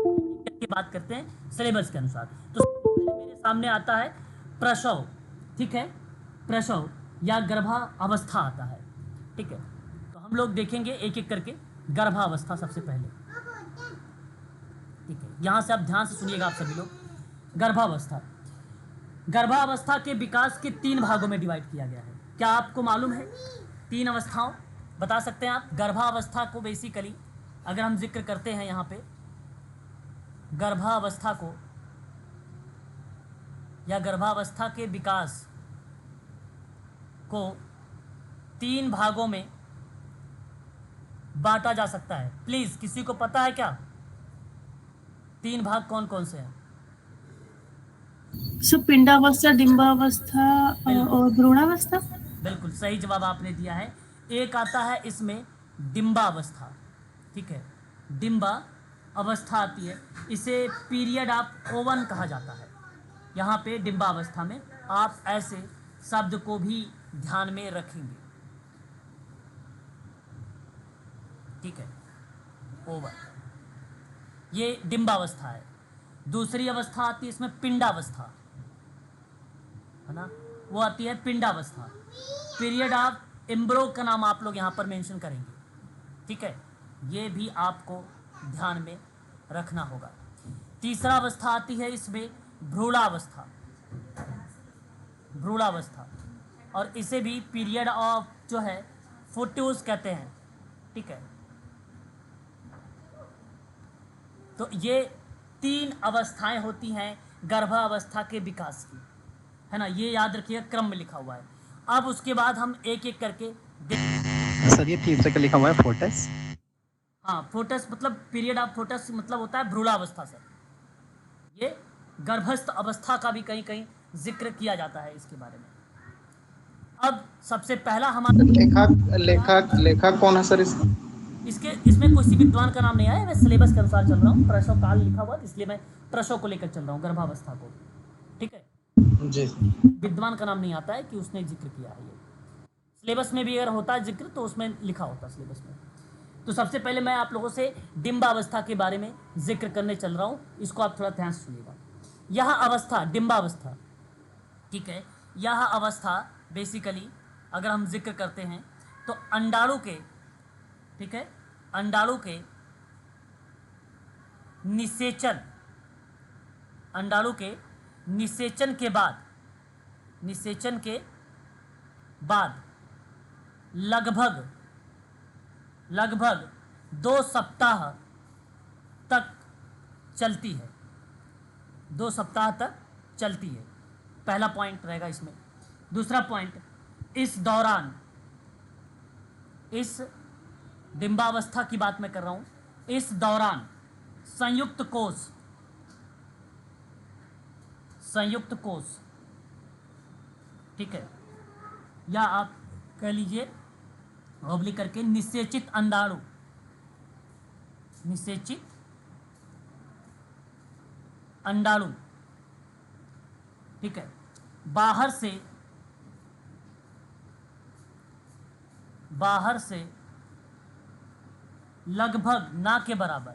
की बात करते हैं सिलेबस के अनुसार। तो मेरे सामने आता है प्रसव, ठीक है, प्रसव या गर्भावस्था आता है, ठीक है। तो हम लोग देखेंगे एक एक करके। गर्भावस्था सबसे पहले, ठीक है, यहाँ से आप ध्यान से सुनिएगा आप सभी लोग। गर्भावस्था के विकास के 3 भागों में डिवाइड किया गया है। क्या आपको मालूम है 3 अवस्थाओं बता सकते हैं आप? गर्भावस्था को बेसिकली अगर हम जिक्र करते हैं यहाँ पे, गर्भावस्था को या गर्भावस्था के विकास को 3 भागों में बांटा जा सकता है। प्लीज किसी को पता है क्या 3 भाग कौन कौन से हैं? पिंडावस्था, डिंबावस्था और भ्रूणावस्था। बिल्कुल सही जवाब आपने दिया है। एक आता है इसमें डिंबावस्था, ठीक है, डिंबा अवस्था आती है, इसे पीरियड ऑफ ओवन कहा जाता है। यहाँ पे डिंबावस्था में आप ऐसे शब्द को भी ध्यान में रखेंगे, ठीक है, ओवन, ये डिंबावस्था है। दूसरी अवस्था आती है इसमें पिंडावस्था, है ना, वो आती है पिंडावस्था। पीरियड ऑफ एम्ब्रो का नाम आप लोग यहाँ पर मेंशन करेंगे, ठीक है, ये भी आपको ध्यान में रखना होगा। तीसरा अवस्था आती है इसमें भ्रूणावस्था, भ्रूणावस्था, और इसे भी पीरियड ऑफ जो है फोटोज कहते हैं, ठीक है। तो ये 3 अवस्थाएं होती हैं गर्भावस्था के विकास की, है ना, ये याद रखिए, क्रम में लिखा हुआ है। अब उसके बाद हम एक एक करके सर ये तीसरे का लिखा हुआ है फोटस। हाँ, फोटस मतलब पीरियड ऑफ फोटस मतलब होता है भ्रूणावस्था सर। ये गर्भस्थ अवस्था का भी कहीं कहीं जिक्र किया जाता है इसके बारे में। अब सबसे पहला हमारा लेखक कौन है सर इसमें किसी विद्वान का नाम नहीं आया, मैं सिलेबस के अनुसार चल रहा हूँ। प्रसव काल लिखा हुआ इसलिए मैं प्रसव को लेकर चल रहा हूँ, गर्भावस्था को, ठीक है जी। विद्वान का नाम नहीं आता है कि उसने जिक्र किया है। ये सिलेबस में भी अगर होता है जिक्र तो उसमें लिखा होता है सिलेबस में। तो सबसे पहले मैं आप लोगों से डिंबावस्था के बारे में जिक्र करने चल रहा हूँ, इसको आप थोड़ा ध्यान से सुनिएगा। यह अवस्था डिंबावस्था, ठीक है, यह अवस्था बेसिकली अगर हम जिक्र करते हैं तो अंडाणु के, ठीक है, अंडाणु के निषेचन, अंडाणु के निषेचन के बाद, निषेचन के बाद लगभग 2 सप्ताह तक चलती है, 2 सप्ताह तक चलती है। पहला पॉइंट रहेगा इसमें। दूसरा पॉइंट, इस दौरान, इस डिंबावस्था की बात मैं कर रहा हूं, इस दौरान संयुक्त कोष, ठीक है, या आप कह लीजिए ऑब्लिक करके निषेचित अंडाणु, निषेचित अंडाणु, ठीक है, बाहर से लगभग ना के बराबर,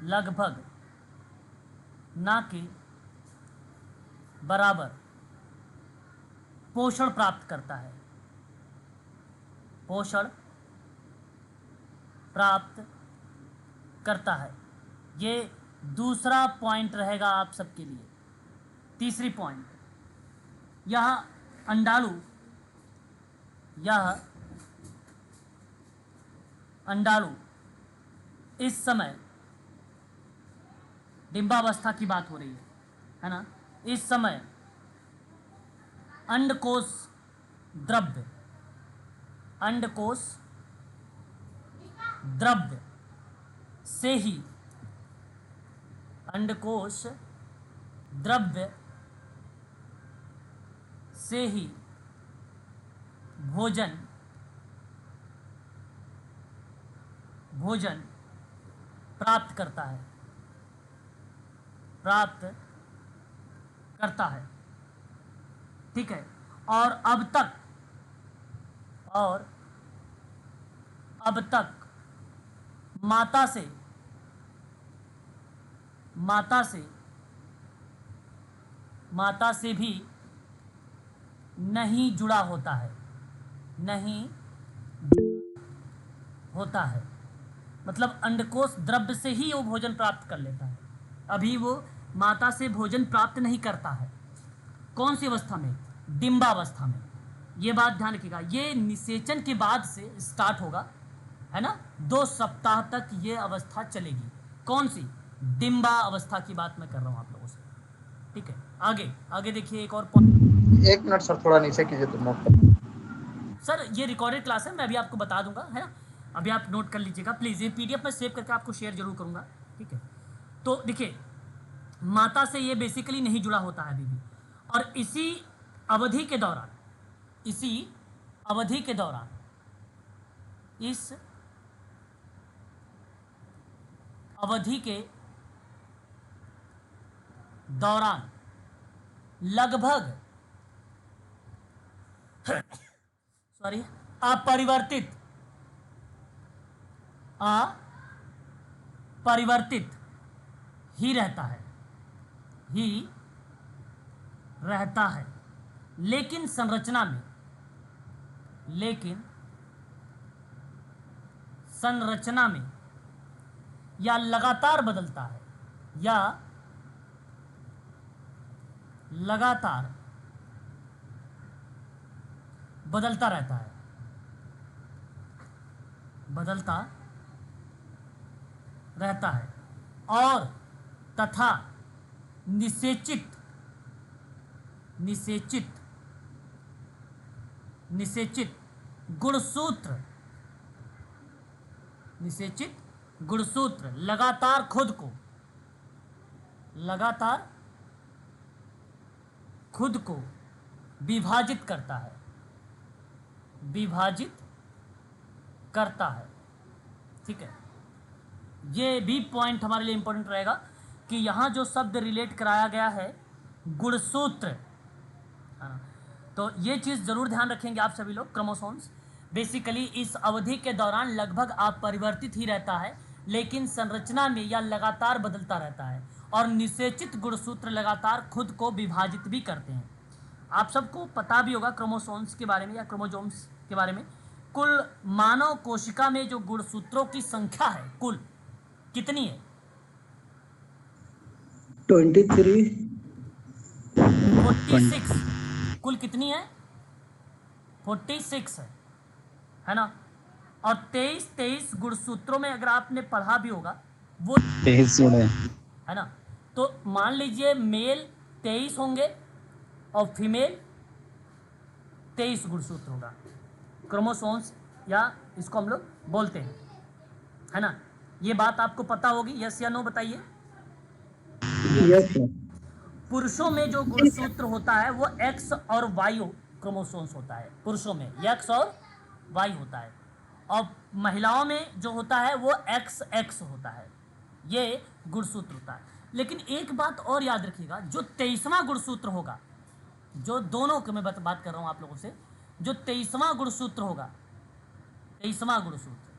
लगभग ना के बराबर पोषण प्राप्त करता है, पोषण प्राप्त करता है। ये दूसरा पॉइंट रहेगा आप सबके लिए। तीसरी पॉइंट, यह अंडाणु इस समय, डिंबावस्था की बात हो रही है ना, इस समय अंडकोश द्रव्य, अंडकोश द्रव्य से ही, अंडकोश द्रव्य से ही भोजन प्राप्त करता है, ठीक है। और अब तक माता से भी नहीं जुड़ा होता है, नहीं होता है, मतलब अंडकोश द्रव्य से ही वो भोजन प्राप्त कर लेता है, अभी वो माता से भोजन प्राप्त नहीं करता है। कौन सी अवस्था में? डिंबावस्था में। ये बात ध्यान रखिएगा, ये निषेचन के बाद से स्टार्ट होगा, है ना, 2 सप्ताह तक ये अवस्था चलेगी। कौन सी? डिंबा अवस्था की बात मैं कर रहा हूँ आप लोगों से, ठीक है। आगे देखिए एक और पॉइंट। 1 मिनट सर, थोड़ा नीचे कीजिए तो नोट कर। सर ये रिकॉर्डेड क्लास है, मैं अभी आपको बता दूंगा, है ना, अभी आप नोट कर लीजिएगा प्लीज़। ये पीडीएफ में सेव करके आपको शेयर जरूर करूंगा, ठीक है। तो देखिए, माता से ये बेसिकली नहीं जुड़ा होता है अभी भी, और इसी अवधि के दौरान, इस अवधि के दौरान लगभग अपरिवर्तित ही रहता है, लेकिन संरचना में या लगातार बदलता है, या लगातार बदलता रहता है, और तथा निषेचित गुणसूत्र लगातार खुद को विभाजित करता है, ठीक है। ये भी पॉइंट हमारे लिए इंपॉर्टेंट रहेगा कि यहाँ जो शब्द रिलेट कराया गया है गुणसूत्र, तो ये चीज़ ज़रूर ध्यान रखेंगे आप सभी लोग। क्रोमोसोम्स बेसिकली इस अवधि के दौरान लगभग अपरिवर्तित ही रहता है, लेकिन संरचना में या लगातार बदलता रहता है, और निषेचित गुणसूत्र लगातार खुद को विभाजित भी करते हैं। आप सबको पता भी होगा क्रोमोसोम्स के बारे में या क्रोमोसोम्स के बारे में। कुल मानव कोशिका में जो गुणसूत्रों की संख्या है, कुल कितनी है? 23 46। कुल कितनी है? 46 है ना। और 23 गुणसूत्रों में अगर आपने पढ़ा भी होगा वो 23 जोड़े है ना। तो मान लीजिए मेल 23 होंगे और फीमेल 23 गुणसूत्र होगा, क्रोमोसोम्स या इसको हम लोग बोलते हैं, है ना। ये बात आपको पता होगी, यस या नो बताइए। Yes sir. पुरुषों में जो गुणसूत्र होता है वो एक्स और वाई क्रोमोसोम्स होता है, पुरुषों में एक्स और वाई होता है, और महिलाओं में जो होता है वो एक्स एक्स होता है, ये गुणसूत्र होता है। लेकिन एक बात और याद रखिएगा, जो 23वां गुणसूत्र होगा, जो दोनों की मैं बात कर रहा हूँ आप लोगों से, जो 23वां गुणसूत्र होगा, 23वां गुणसूत्र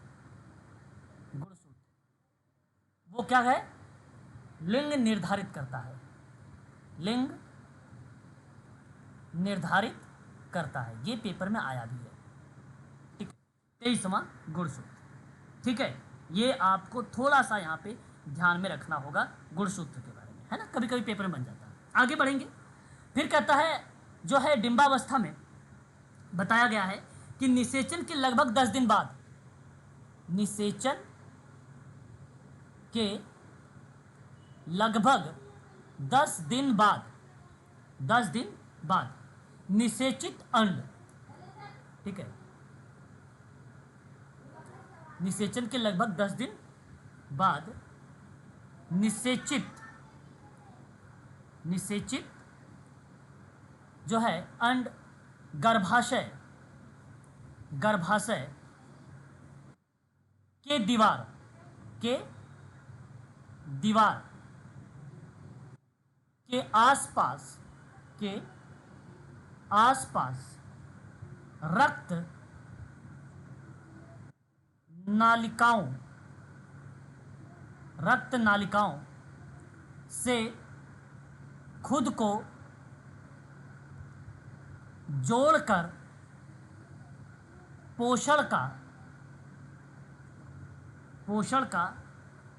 वो क्या है? लिंग निर्धारित करता है, लिंग निर्धारित करता है। ये पेपर में आया भी है, ठीक है, 23वां गुणसूत्र, ठीक है। ये आपको थोड़ा सा यहाँ पे ध्यान में रखना होगा गुणसूत्र के बारे में, है ना, कभी कभी पेपर में बन जाता है। आगे बढ़ेंगे, फिर कहता है जो है डिंबावस्था में बताया गया है कि निषेचन के लगभग 10 दिन बाद, निषेचन के लगभग 10 दिन बाद, 10 दिन बाद निषेचित अंड, ठीक है, निषेचन के लगभग 10 दिन बाद निषेचित जो है अंड गर्भाशय के दीवार के आसपास रक्त नालिकाओं से खुद को जोड़कर पोषण का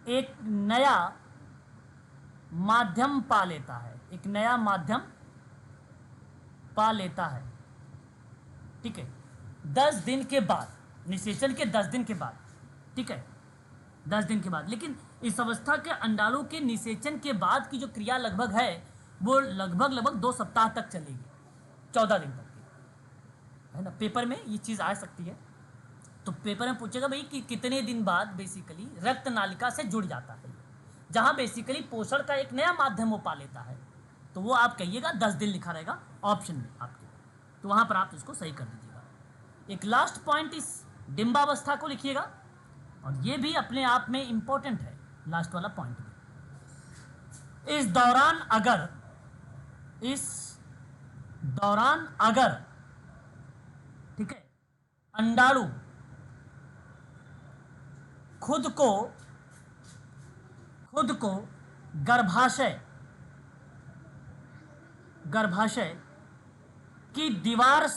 एक नया माध्यम पा लेता है, एक नया माध्यम पा लेता है, ठीक है। 10 दिन के बाद, निषेचन के 10 दिन के बाद, ठीक है, 10 दिन के बाद। लेकिन इस अवस्था के अंडाणु के निषेचन के बाद की जो क्रिया लगभग है वो लगभग 2 सप्ताह तक चलेगी, 14 दिन तक की, है ना। पेपर में ये चीज़ आ सकती है, तो पेपर में पूछेगा भाई कि कितने दिन बाद बेसिकली रक्त नालिका से जुड़ जाता है, जहाँ बेसिकली पोषण का एक नया माध्यम वो पा लेता है, तो वो आप कहिएगा 10 दिन लिखा रहेगा ऑप्शन में आपके, तो वहाँ पर आप इसको सही कर दीजिएगा। एक लास्ट पॉइंट इस डिंबावस्था को लिखिएगा, और ये भी अपने आप में इंपॉर्टेंट है, लास्ट वाला पॉइंट भी। इस दौरान अगर ठीक है अंडाणु खुद को गर्भाशय की दीवार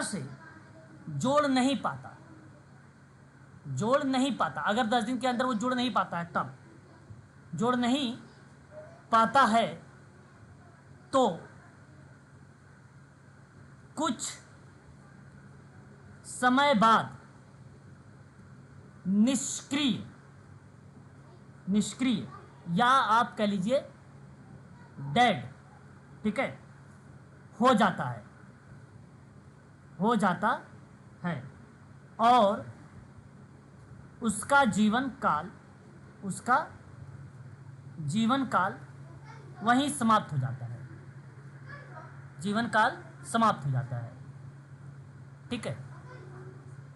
से जोड़ नहीं पाता, अगर 10 दिन के अंदर वो जोड़ नहीं पाता है, तब जोड़ नहीं पाता है तो कुछ समय बाद निष्क्रिय या आप कह लीजिए डेड, ठीक है, हो जाता है और उसका जीवन काल वहीं समाप्त हो जाता है, ठीक है,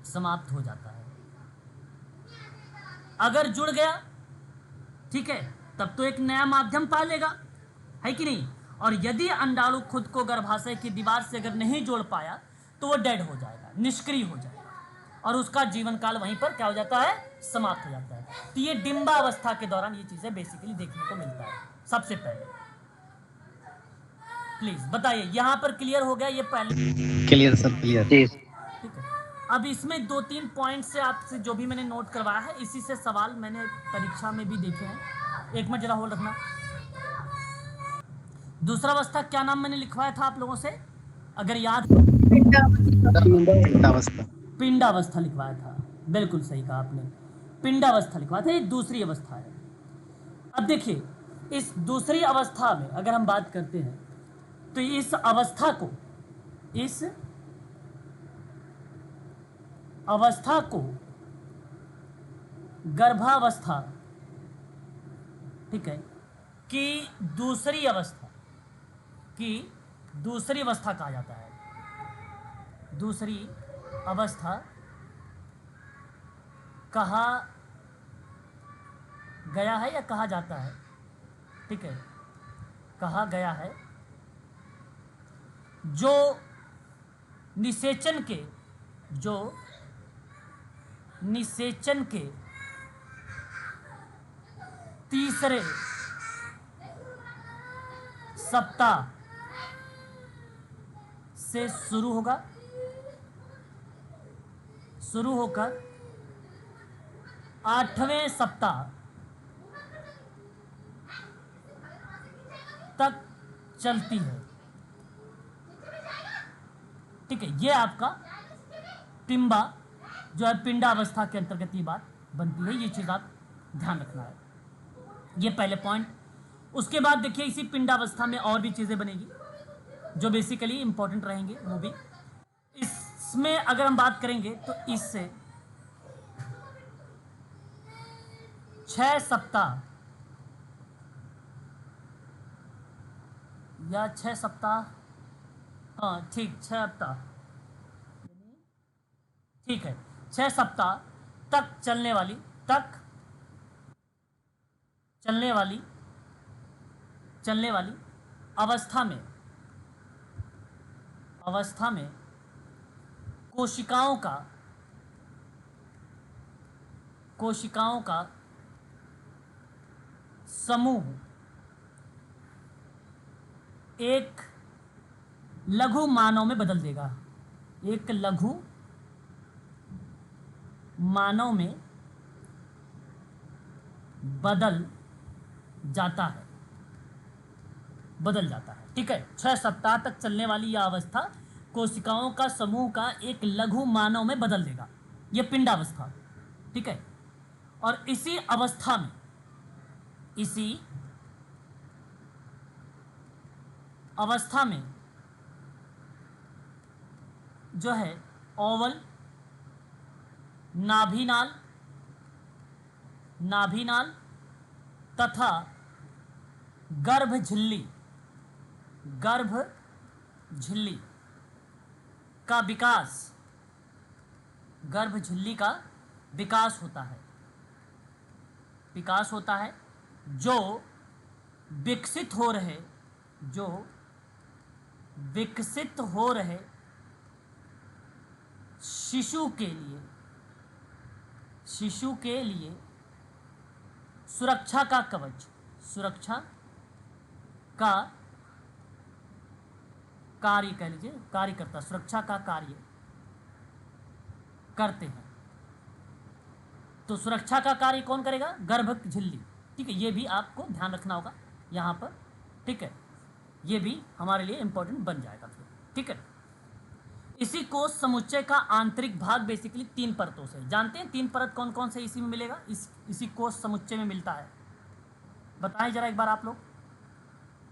समाप्त हो जाता है। अगर जुड़ गया, ठीक है, तब तो एक नया माध्यम पा लेगा, है कि नहीं। और यदि अंडाणु खुद को गर्भाशय की दीवार से अगर नहीं जोड़ पाया तो वो डेड हो जाएगा, निष्क्रिय हो जाएगा, और उसका जीवन काल वहीं पर क्या हो जाता है, समाप्त हो जाता है। तो ये डिंबावस्था के दौरान ये चीजें बेसिकली देखने को मिलता है। सबसे पहले प्लीज बताइए, यहां पर क्लियर हो गया ये पहले? Clear sir, clear. ठीक है, अब इसमें 2-3 पॉइंट से आपसे जो भी मैंने नोट करवाया है, इसी से सवाल मैंने परीक्षा में भी देखे हैं। एक मिनट जरा होल्ड रखना। दूसरा अवस्था क्या नाम मैंने लिखवाया था आप लोगों से, अगर याद? पिंडावस्था। पिंडावस्था लिखवाया था, बिल्कुल सही कहा आपने, पिंडावस्था लिखवाया था। ये दूसरी अवस्था है। अब देखिए, इस दूसरी अवस्था में अगर हम बात करते हैं तो इस अवस्था को गर्भावस्था, ठीक है, कि दूसरी अवस्था कहा जाता है। दूसरी अवस्था कहा गया है या कहा जाता है, ठीक है, कहा गया है, जो निषेचन के तीसरे सप्ताह से शुरू होकर 8वें सप्ताह तक चलती है, ठीक है। ये आपका टिम्बा जो है पिंडावस्था के अंतर्गत ये बात बनती है। ये चीज़ आप ध्यान रखना है, ये पहले पॉइंट। उसके बाद देखिए, इसी पिंडावस्था में और भी चीज़ें बनेगी जो बेसिकली इंपॉर्टेंट रहेंगे वो भी। इसमें अगर हम बात करेंगे तो इससे 6 सप्ताह या 6 सप्ताह, हाँ ठीक, 6 सप्ताह, ठीक है, 6 सप्ताह तक चलने वाली अवस्था में कोशिकाओं का समूह एक लघु मानव में बदल देगा। एक लघु मानव में बदल जाता है, ठीक है। 6 सप्ताह तक चलने वाली यह अवस्था कोशिकाओं का समूह का एक लघु मानव में बदल देगा, यह पिंडावस्था, ठीक है। और इसी अवस्था में जो है ओवल, नाभिनाल तथा गर्भ झिल्ली का विकास होता है, जो विकसित हो रहे शिशु के लिए सुरक्षा का कार्य कह लीजिए, सुरक्षा का कार्य करते हैं। तो सुरक्षा का कार्य कौन करेगा? गर्भ झिल्ली, ठीक है। ये भी आपको ध्यान रखना होगा यहाँ पर, ठीक है। ये भी हमारे लिए इंपॉर्टेंट बन जाएगा फिर, ठीक है। इसी कोश समुच्चय का आंतरिक भाग बेसिकली 3 परतों से, जानते हैं 3 परत कौन कौन से इसी में मिलेगा, इसी कोश समुच्चय में मिलता है। बताएं जरा एक बार आप लोग।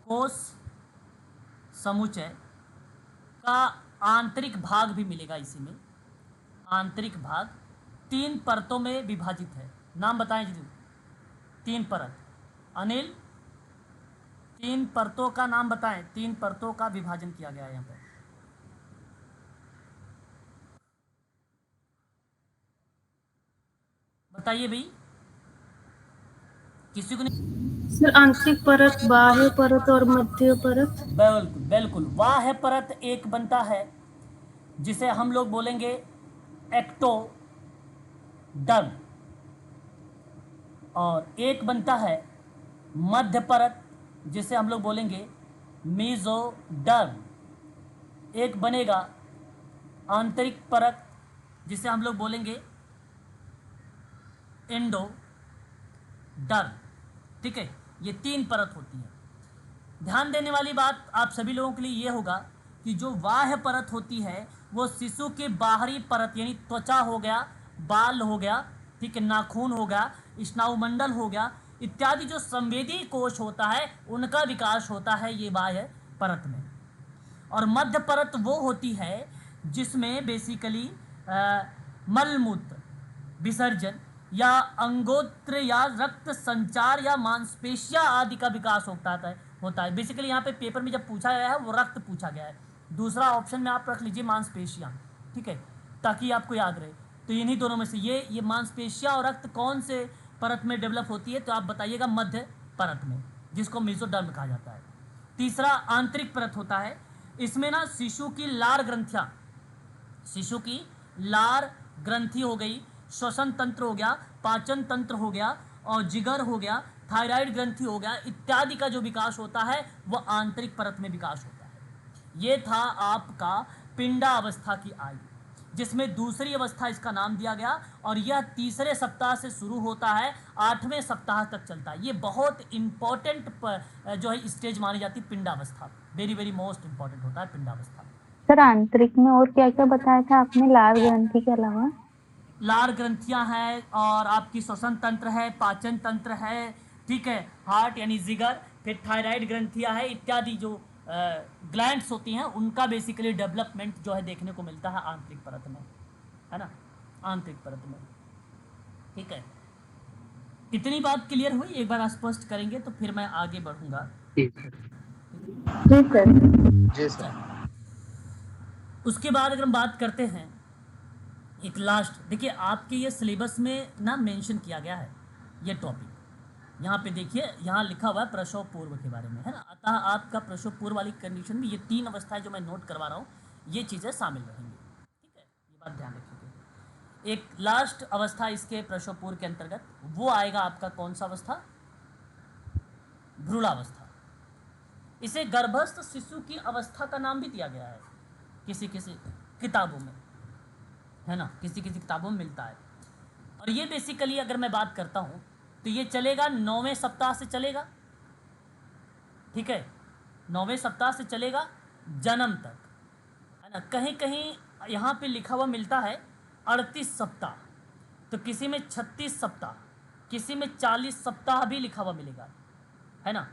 कोश समुच्चय का आंतरिक भाग भी मिलेगा इसी में। आंतरिक भाग 3 परतों में विभाजित है। नाम बताएं जी, 3 परत। अनिल, 3 परतों का नाम बताएं। 3 परतों का विभाजन किया गया है यहाँ पर। बताइए भाई, किसी को नहीं? सर आंतरिक परत, बाह्य परत और मध्य परत। बिल्कुल बिल्कुल। बाह्य परत एक बनता है जिसे हम लोग बोलेंगे एक्टोडर्म, और एक बनता है मध्य परत जिसे हम लोग बोलेंगे मेसोडर्म। एक बनेगा आंतरिक परत जिसे हम लोग बोलेंगे एंडो डर्म, ठीक है। ये 3 परत होती है। ध्यान देने वाली बात आप सभी लोगों के लिए ये होगा कि जो बाह्य परत होती है वो शिशु के बाहरी परत यानी त्वचा हो गया, बाल हो गया, ठीक है, नाखून हो गया, स्नायुमंडल हो गया इत्यादि जो संवेदी कोश होता है उनका विकास होता है ये बाह्य परत में। और मध्य परत वो होती है जिसमें बेसिकली मलमूत्र विसर्जन या अंगोत्र या रक्त संचार या मांसपेशियां आदि का विकास होता है। बेसिकली यहाँ पे पेपर में जब पूछा गया है वो रक्त पूछा गया है, दूसरा ऑप्शन में आप रख लीजिए मांसपेशियां, ठीक है, ताकि आपको याद रहे। तो इन्हीं दोनों में से ये मांसपेशियां और रक्त कौन से परत में डेवलप होती है, तो आप बताइएगा मध्य परत में, जिसको मेसोडर्म कहा जाता है। तीसरा आंतरिक परत होता है, इसमें ना शिशु की लार ग्रंथि हो गई, श्वसन तंत्र हो गया, पाचन तंत्र हो गया और जिगर हो गया, थायराइड ग्रंथि हो गया इत्यादि का जो विकास होता है वह आंतरिक परत में विकास होता है। ये था आपका पिंडावस्था की आयु, जिसमें दूसरी अवस्था इसका नाम दिया गया और यह तीसरे सप्ताह से शुरू होता है, 8वें सप्ताह तक चलता है। ये बहुत इंपॉर्टेंट जो है स्टेज मानी जाती है पिंडावस्था, वेरी वेरी मोस्ट इंपॉर्टेंट होता है पिंडावस्था। सर आंतरिक में और क्या क्या बताया था आपने लाल ग्रंथि के अलावा? लार ग्रंथियां हैं और आपकी श्वसन तंत्र है, पाचन तंत्र है, ठीक है, हार्ट यानी जिगर, फिर थायराइड ग्रंथियां है इत्यादि जो ग्लैंड्स होती हैं उनका बेसिकली डेवलपमेंट जो है देखने को मिलता है आंतरिक परत में, है ना, आंतरिक परत में, ठीक है। इतनी बात क्लियर हुई? एक बार स्पष्ट करेंगे तो फिर मैं आगे बढ़ूंगा। जी सर। जी सर। उसके बाद अगर हम बात करते हैं एक लास्ट, देखिए आपके ये सिलेबस में ना मेंशन किया गया है ये टॉपिक, यहाँ पे देखिए, यहाँ लिखा हुआ है प्रसव पूर्व के बारे में, है ना। अतः आपका प्रसव पूर्व वाली कंडीशन में ये 3 अवस्थाएं जो मैं नोट करवा रहा हूँ ये चीज़ें शामिल रहेंगी, ठीक है, ये बात ध्यान रखिएगा। एक लास्ट अवस्था इसके प्रसव पूर्व के अंतर्गत वो आएगा आपका कौन सा अवस्था? भ्रूणावस्था। इसे गर्भस्थ शिशु की अवस्था का नाम भी दिया गया है किसी किसी किताबों में, है ना, किसी किसी किताबों में मिलता है। और ये बेसिकली अगर मैं बात करता हूँ तो ये चलेगा 9वें सप्ताह से चलेगा, ठीक है, 9वें सप्ताह से चलेगा जन्म तक, है ना। कहीं कहीं यहाँ पे लिखा हुआ मिलता है 38 सप्ताह, तो किसी में 36 सप्ताह, किसी में 40 सप्ताह भी लिखा हुआ मिलेगा, है ना।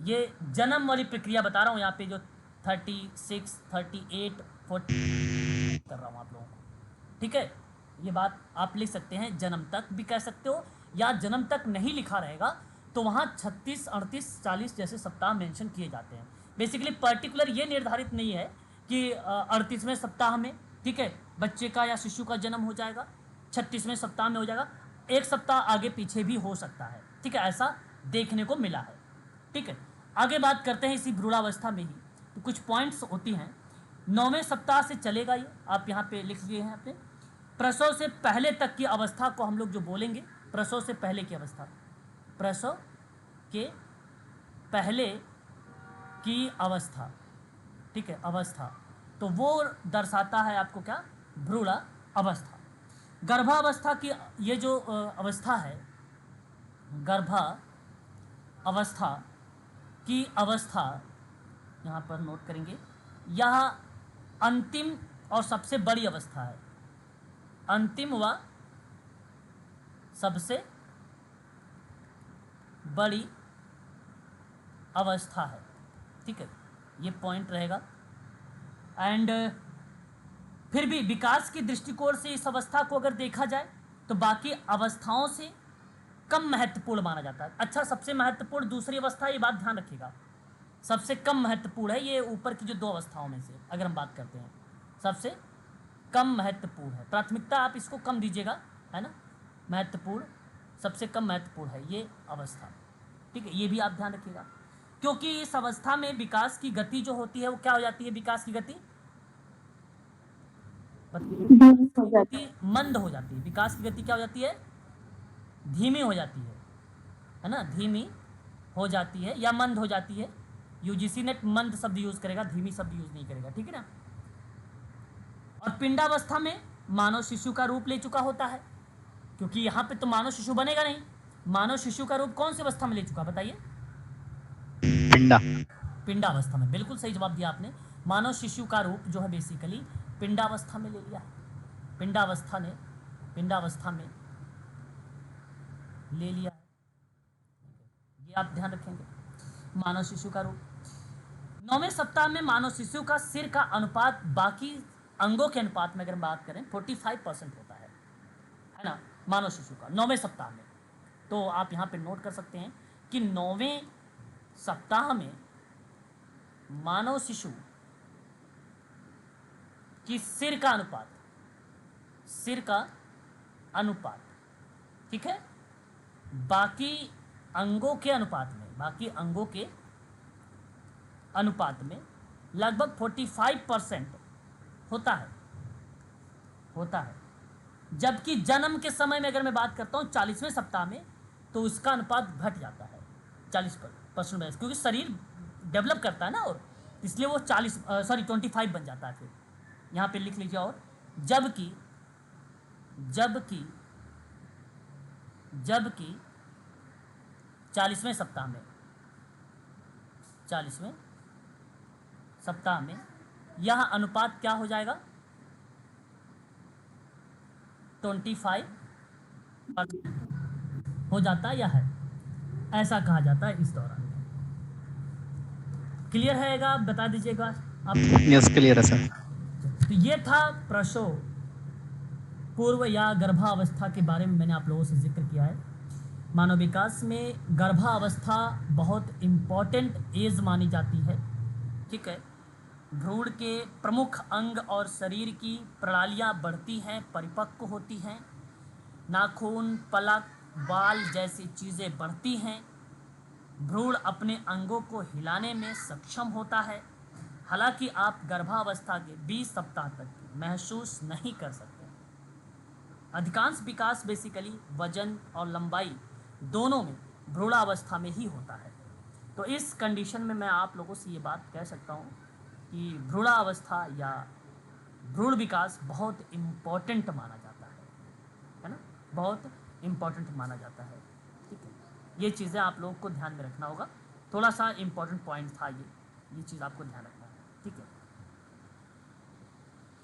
ये जन्म वाली प्रक्रिया बता रहा हूँ यहाँ पे, जो 36, 38, 40 कर रहा हूँ आप लोगों को, ठीक है। ये बात आप लिख सकते हैं, जन्म तक भी कह सकते हो, या जन्म तक नहीं लिखा रहेगा तो वहाँ 36, 38, 40 जैसे सप्ताह मेंशन किए जाते हैं। बेसिकली पर्टिकुलर ये निर्धारित नहीं है कि 38वें सप्ताह में, ठीक है, बच्चे का या शिशु का जन्म हो जाएगा, 36वें सप्ताह में हो जाएगा, एक सप्ताह आगे पीछे भी हो सकता है, ठीक है, ऐसा देखने को मिला है, ठीक है। आगे बात करते हैं इसी भ्रूणावस्था में ही, तो कुछ पॉइंट्स होती हैं। 9वें सप्ताह से चलेगा ये, आप यहाँ पे लिख लिए हैं अपने। प्रसव से पहले तक की अवस्था को हम लोग जो बोलेंगे, प्रसव से पहले की अवस्था, प्रसव के पहले की अवस्था, ठीक है, अवस्था, तो वो दर्शाता है आपको क्या? भ्रूण अवस्था। गर्भावस्था की ये जो अवस्था है, गर्भा अवस्था की अवस्था यहाँ पर नोट करेंगे, यह अंतिम और सबसे बड़ी अवस्था है, अंतिम व सबसे बड़ी अवस्था है, ठीक है, ये पॉइंट रहेगा। एंड फिर भी विकास की दृष्टिकोण से इस अवस्था को अगर देखा जाए तो बाकी अवस्थाओं से कम महत्वपूर्ण माना जाता है। अच्छा, सबसे महत्वपूर्ण दूसरी अवस्था, ये बात ध्यान रखिएगा, सबसे कम महत्वपूर्ण है ये ऊपर की जो 2 अवस्थाओं में से अगर हम बात करते हैं, सबसे कम महत्वपूर्ण है, प्राथमिकता आप इसको कम दीजिएगा, है ना, महत्वपूर्ण, सबसे कम महत्वपूर्ण है ये अवस्था, ठीक है, ये भी आप ध्यान रखिएगा। क्योंकि इस अवस्था में विकास की गति जो होती है वो क्या हो जाती है? विकास की गति मंद हो जाती है, विकास की गति क्या हो जाती है? धीमी हो जाती है ना, धीमी हो जाती है या मंद हो जाती है। यूजीसी नेट मंद शब्द यूज करेगा, धीमी शब्द यूज नहीं करेगा, ठीक है ना। और पिंडावस्था में मानव शिशु का रूप ले चुका होता है, क्योंकि यहाँ पे तो मानव शिशु बनेगा नहीं। मानव शिशु का रूप कौन सी अवस्था में ले चुका, बताइए? पिंडा। पिंडावस्था में, बिल्कुल सही जवाब दिया आपने। मानव शिशु का रूप जो है बेसिकली पिंडावस्था में ले लिया है, पिंडावस्था में ले लिया है। ये आप ध्यान रखेंगे, मानव शिशु का रूप। 9वें सप्ताह में मानव शिशु का सिर का अनुपात बाकी अंगों के अनुपात में अगर बात करें 45% होता है ना, मानव शिशु का 9वें सप्ताह में। तो आप यहाँ पे नोट कर सकते हैं कि 9वें सप्ताह में मानव शिशु की सिर का अनुपात, ठीक है, बाकी अंगों के अनुपात में लगभग 45% होता है। जबकि जन्म के समय में अगर मैं बात करता हूँ 40वें सप्ताह में, तो उसका अनुपात घट जाता है 40%, क्योंकि शरीर डेवलप करता है ना, और इसलिए वो 25 बन जाता है। फिर यहाँ पे लिख लीजिए, और जबकि 40वें सप्ताह में यह अनुपात क्या हो जाएगा, 25 हो जाता है, या है, ऐसा कहा जाता है इस दौरान। क्लियर है? बता दीजिएगा आप। यस, क्लियर है सर। तो ये था प्रसव पूर्व या गर्भावस्था के बारे में मैंने आप लोगों से जिक्र किया है। मानव विकास में गर्भावस्था बहुत इम्पॉर्टेंट एज मानी जाती है, ठीक है। भ्रूण के प्रमुख अंग और शरीर की प्रणालियाँ बढ़ती हैं, परिपक्व होती हैं, नाखून, पलक, बाल जैसी चीज़ें बढ़ती हैं। भ्रूण अपने अंगों को हिलाने में सक्षम होता है। हालांकि आप गर्भावस्था के 20 सप्ताह तक महसूस नहीं कर सकते। अधिकांश विकास बेसिकली वजन और लंबाई दोनों में भ्रूणावस्था में ही होता है। तो इस कंडीशन में मैं आप लोगों से ये बात कह सकता हूँ कि भ्रूणावस्था या भ्रूण विकास बहुत इम्पॉर्टेंट माना जाता है ना, बहुत इम्पॉर्टेंट माना जाता है, ठीक है। ये चीज़ें आप लोगों को ध्यान में रखना होगा, थोड़ा सा इम्पॉर्टेंट पॉइंट था ये चीज़ आपको ध्यान रखना है, ठीक है।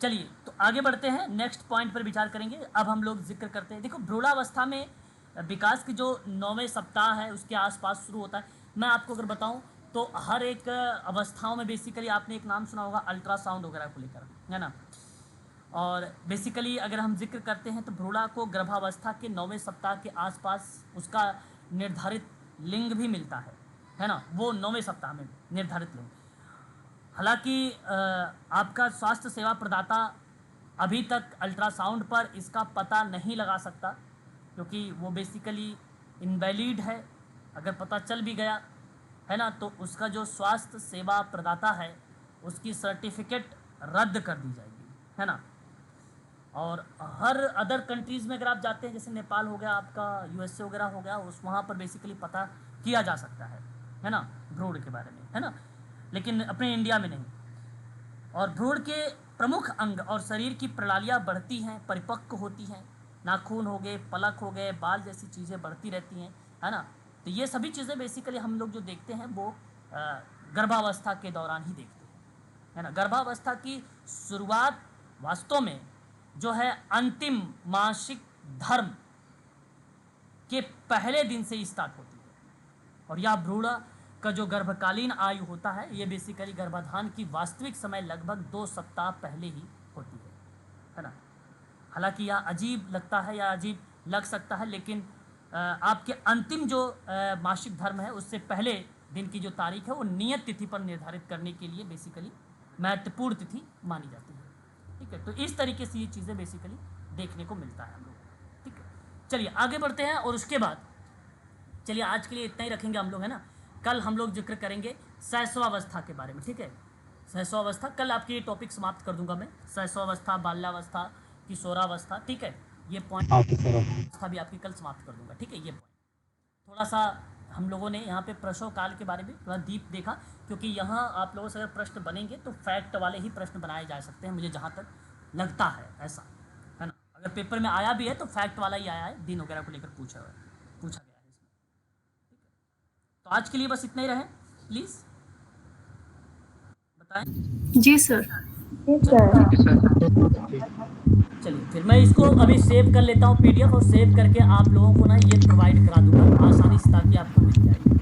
चलिए तो आगे बढ़ते हैं, नेक्स्ट पॉइंट पर विचार करेंगे। अब हम लोग जिक्र करते हैं, देखो भ्रूणावस्था में विकास की जो 9वें सप्ताह है उसके आसपास शुरू होता है। मैं आपको अगर बताऊं तो हर एक अवस्थाओं में बेसिकली आपने एक नाम सुना होगा अल्ट्रासाउंड वगैरह को लेकर, है ना। और बेसिकली अगर हम जिक्र करते हैं तो भ्रूणा को गर्भावस्था के 9वें सप्ताह के आसपास उसका निर्धारित लिंग भी मिलता है ना, वो 9वें सप्ताह में निर्धारित लिंग। हालांकि आपका स्वास्थ्य सेवा प्रदाता अभी तक अल्ट्रासाउंड पर इसका पता नहीं लगा सकता, क्योंकि वो बेसिकली इनवैलिड है। अगर पता चल भी गया है ना, तो उसका जो स्वास्थ्य सेवा प्रदाता है उसकी सर्टिफिकेट रद्द कर दी जाएगी, है ना। और हर अदर कंट्रीज़ में अगर आप जाते हैं, जैसे नेपाल हो गया, आपका यूएसए वगैरह हो गया, उस वहाँ पर बेसिकली पता किया जा सकता है ना, भ्रूण के बारे में, है ना, लेकिन अपने इंडिया में नहीं। और भ्रूण के प्रमुख अंग और शरीर की प्रणालियाँ बढ़ती हैं, परिपक्व होती हैं, नाखून हो गए, पलक हो गए, बाल जैसी चीज़ें बढ़ती रहती हैं, है ना। तो ये सभी चीज़ें बेसिकली हम लोग जो देखते हैं वो गर्भावस्था के दौरान ही देखते हैं, है ना। गर्भावस्था की शुरुआत वास्तव में जो है अंतिम मासिक धर्म के पहले दिन से ही स्टार्ट होती है। और यह भ्रूण का जो गर्भकालीन आयु होता है ये बेसिकली गर्भाधान की वास्तविक समय लगभग 2 सप्ताह पहले ही होती है ना। हालांकि यह अजीब लगता है या अजीब लग सकता है, लेकिन आपके अंतिम जो मासिक धर्म है उससे पहले दिन की जो तारीख है वो नियत तिथि पर निर्धारित करने के लिए बेसिकली महत्वपूर्ण तिथि मानी जाती है, ठीक है। तो इस तरीके से ये चीज़ें बेसिकली देखने को मिलता है हम लोग, ठीक है। चलिए आगे बढ़ते हैं, और उसके बाद चलिए आज के लिए इतना ही रखेंगे हम लोग, है ना। कल हम लोग जिक्र करेंगे शैशवावस्था के बारे में, ठीक है। शैशवावस्था कल आपके ये टॉपिक समाप्त कर दूंगा मैं, शैशवावस्था, बाल्यावस्था, किशोरावस्था, ठीक है। ये पॉइंट अवस्था भी आपकी कल समाप्त कर दूंगा, ठीक है। ये पॉइंट थोड़ा सा हम लोगों ने यहाँ पे प्रसव काल के बारे में थोड़ा डीप देखा, क्योंकि यहाँ आप लोगों से अगर प्रश्न बनेंगे तो फैक्ट वाले ही प्रश्न बनाए जा सकते हैं, मुझे जहाँ तक लगता है ऐसा, है ना। अगर पेपर में आया भी है तो फैक्ट वाला ही आया है, दिन वगैरह को लेकर पूछा गया है इसमें। तो आज के लिए बस इतना ही रहे, प्लीज बताएं। जी सर। जी सर। चलिए फिर मैं इसको अभी सेव कर लेता हूँ PDF, और सेव करके आप लोगों को ना ये प्रोवाइड करा दूंगा आसानी से, ताकि आपको मिल जाए।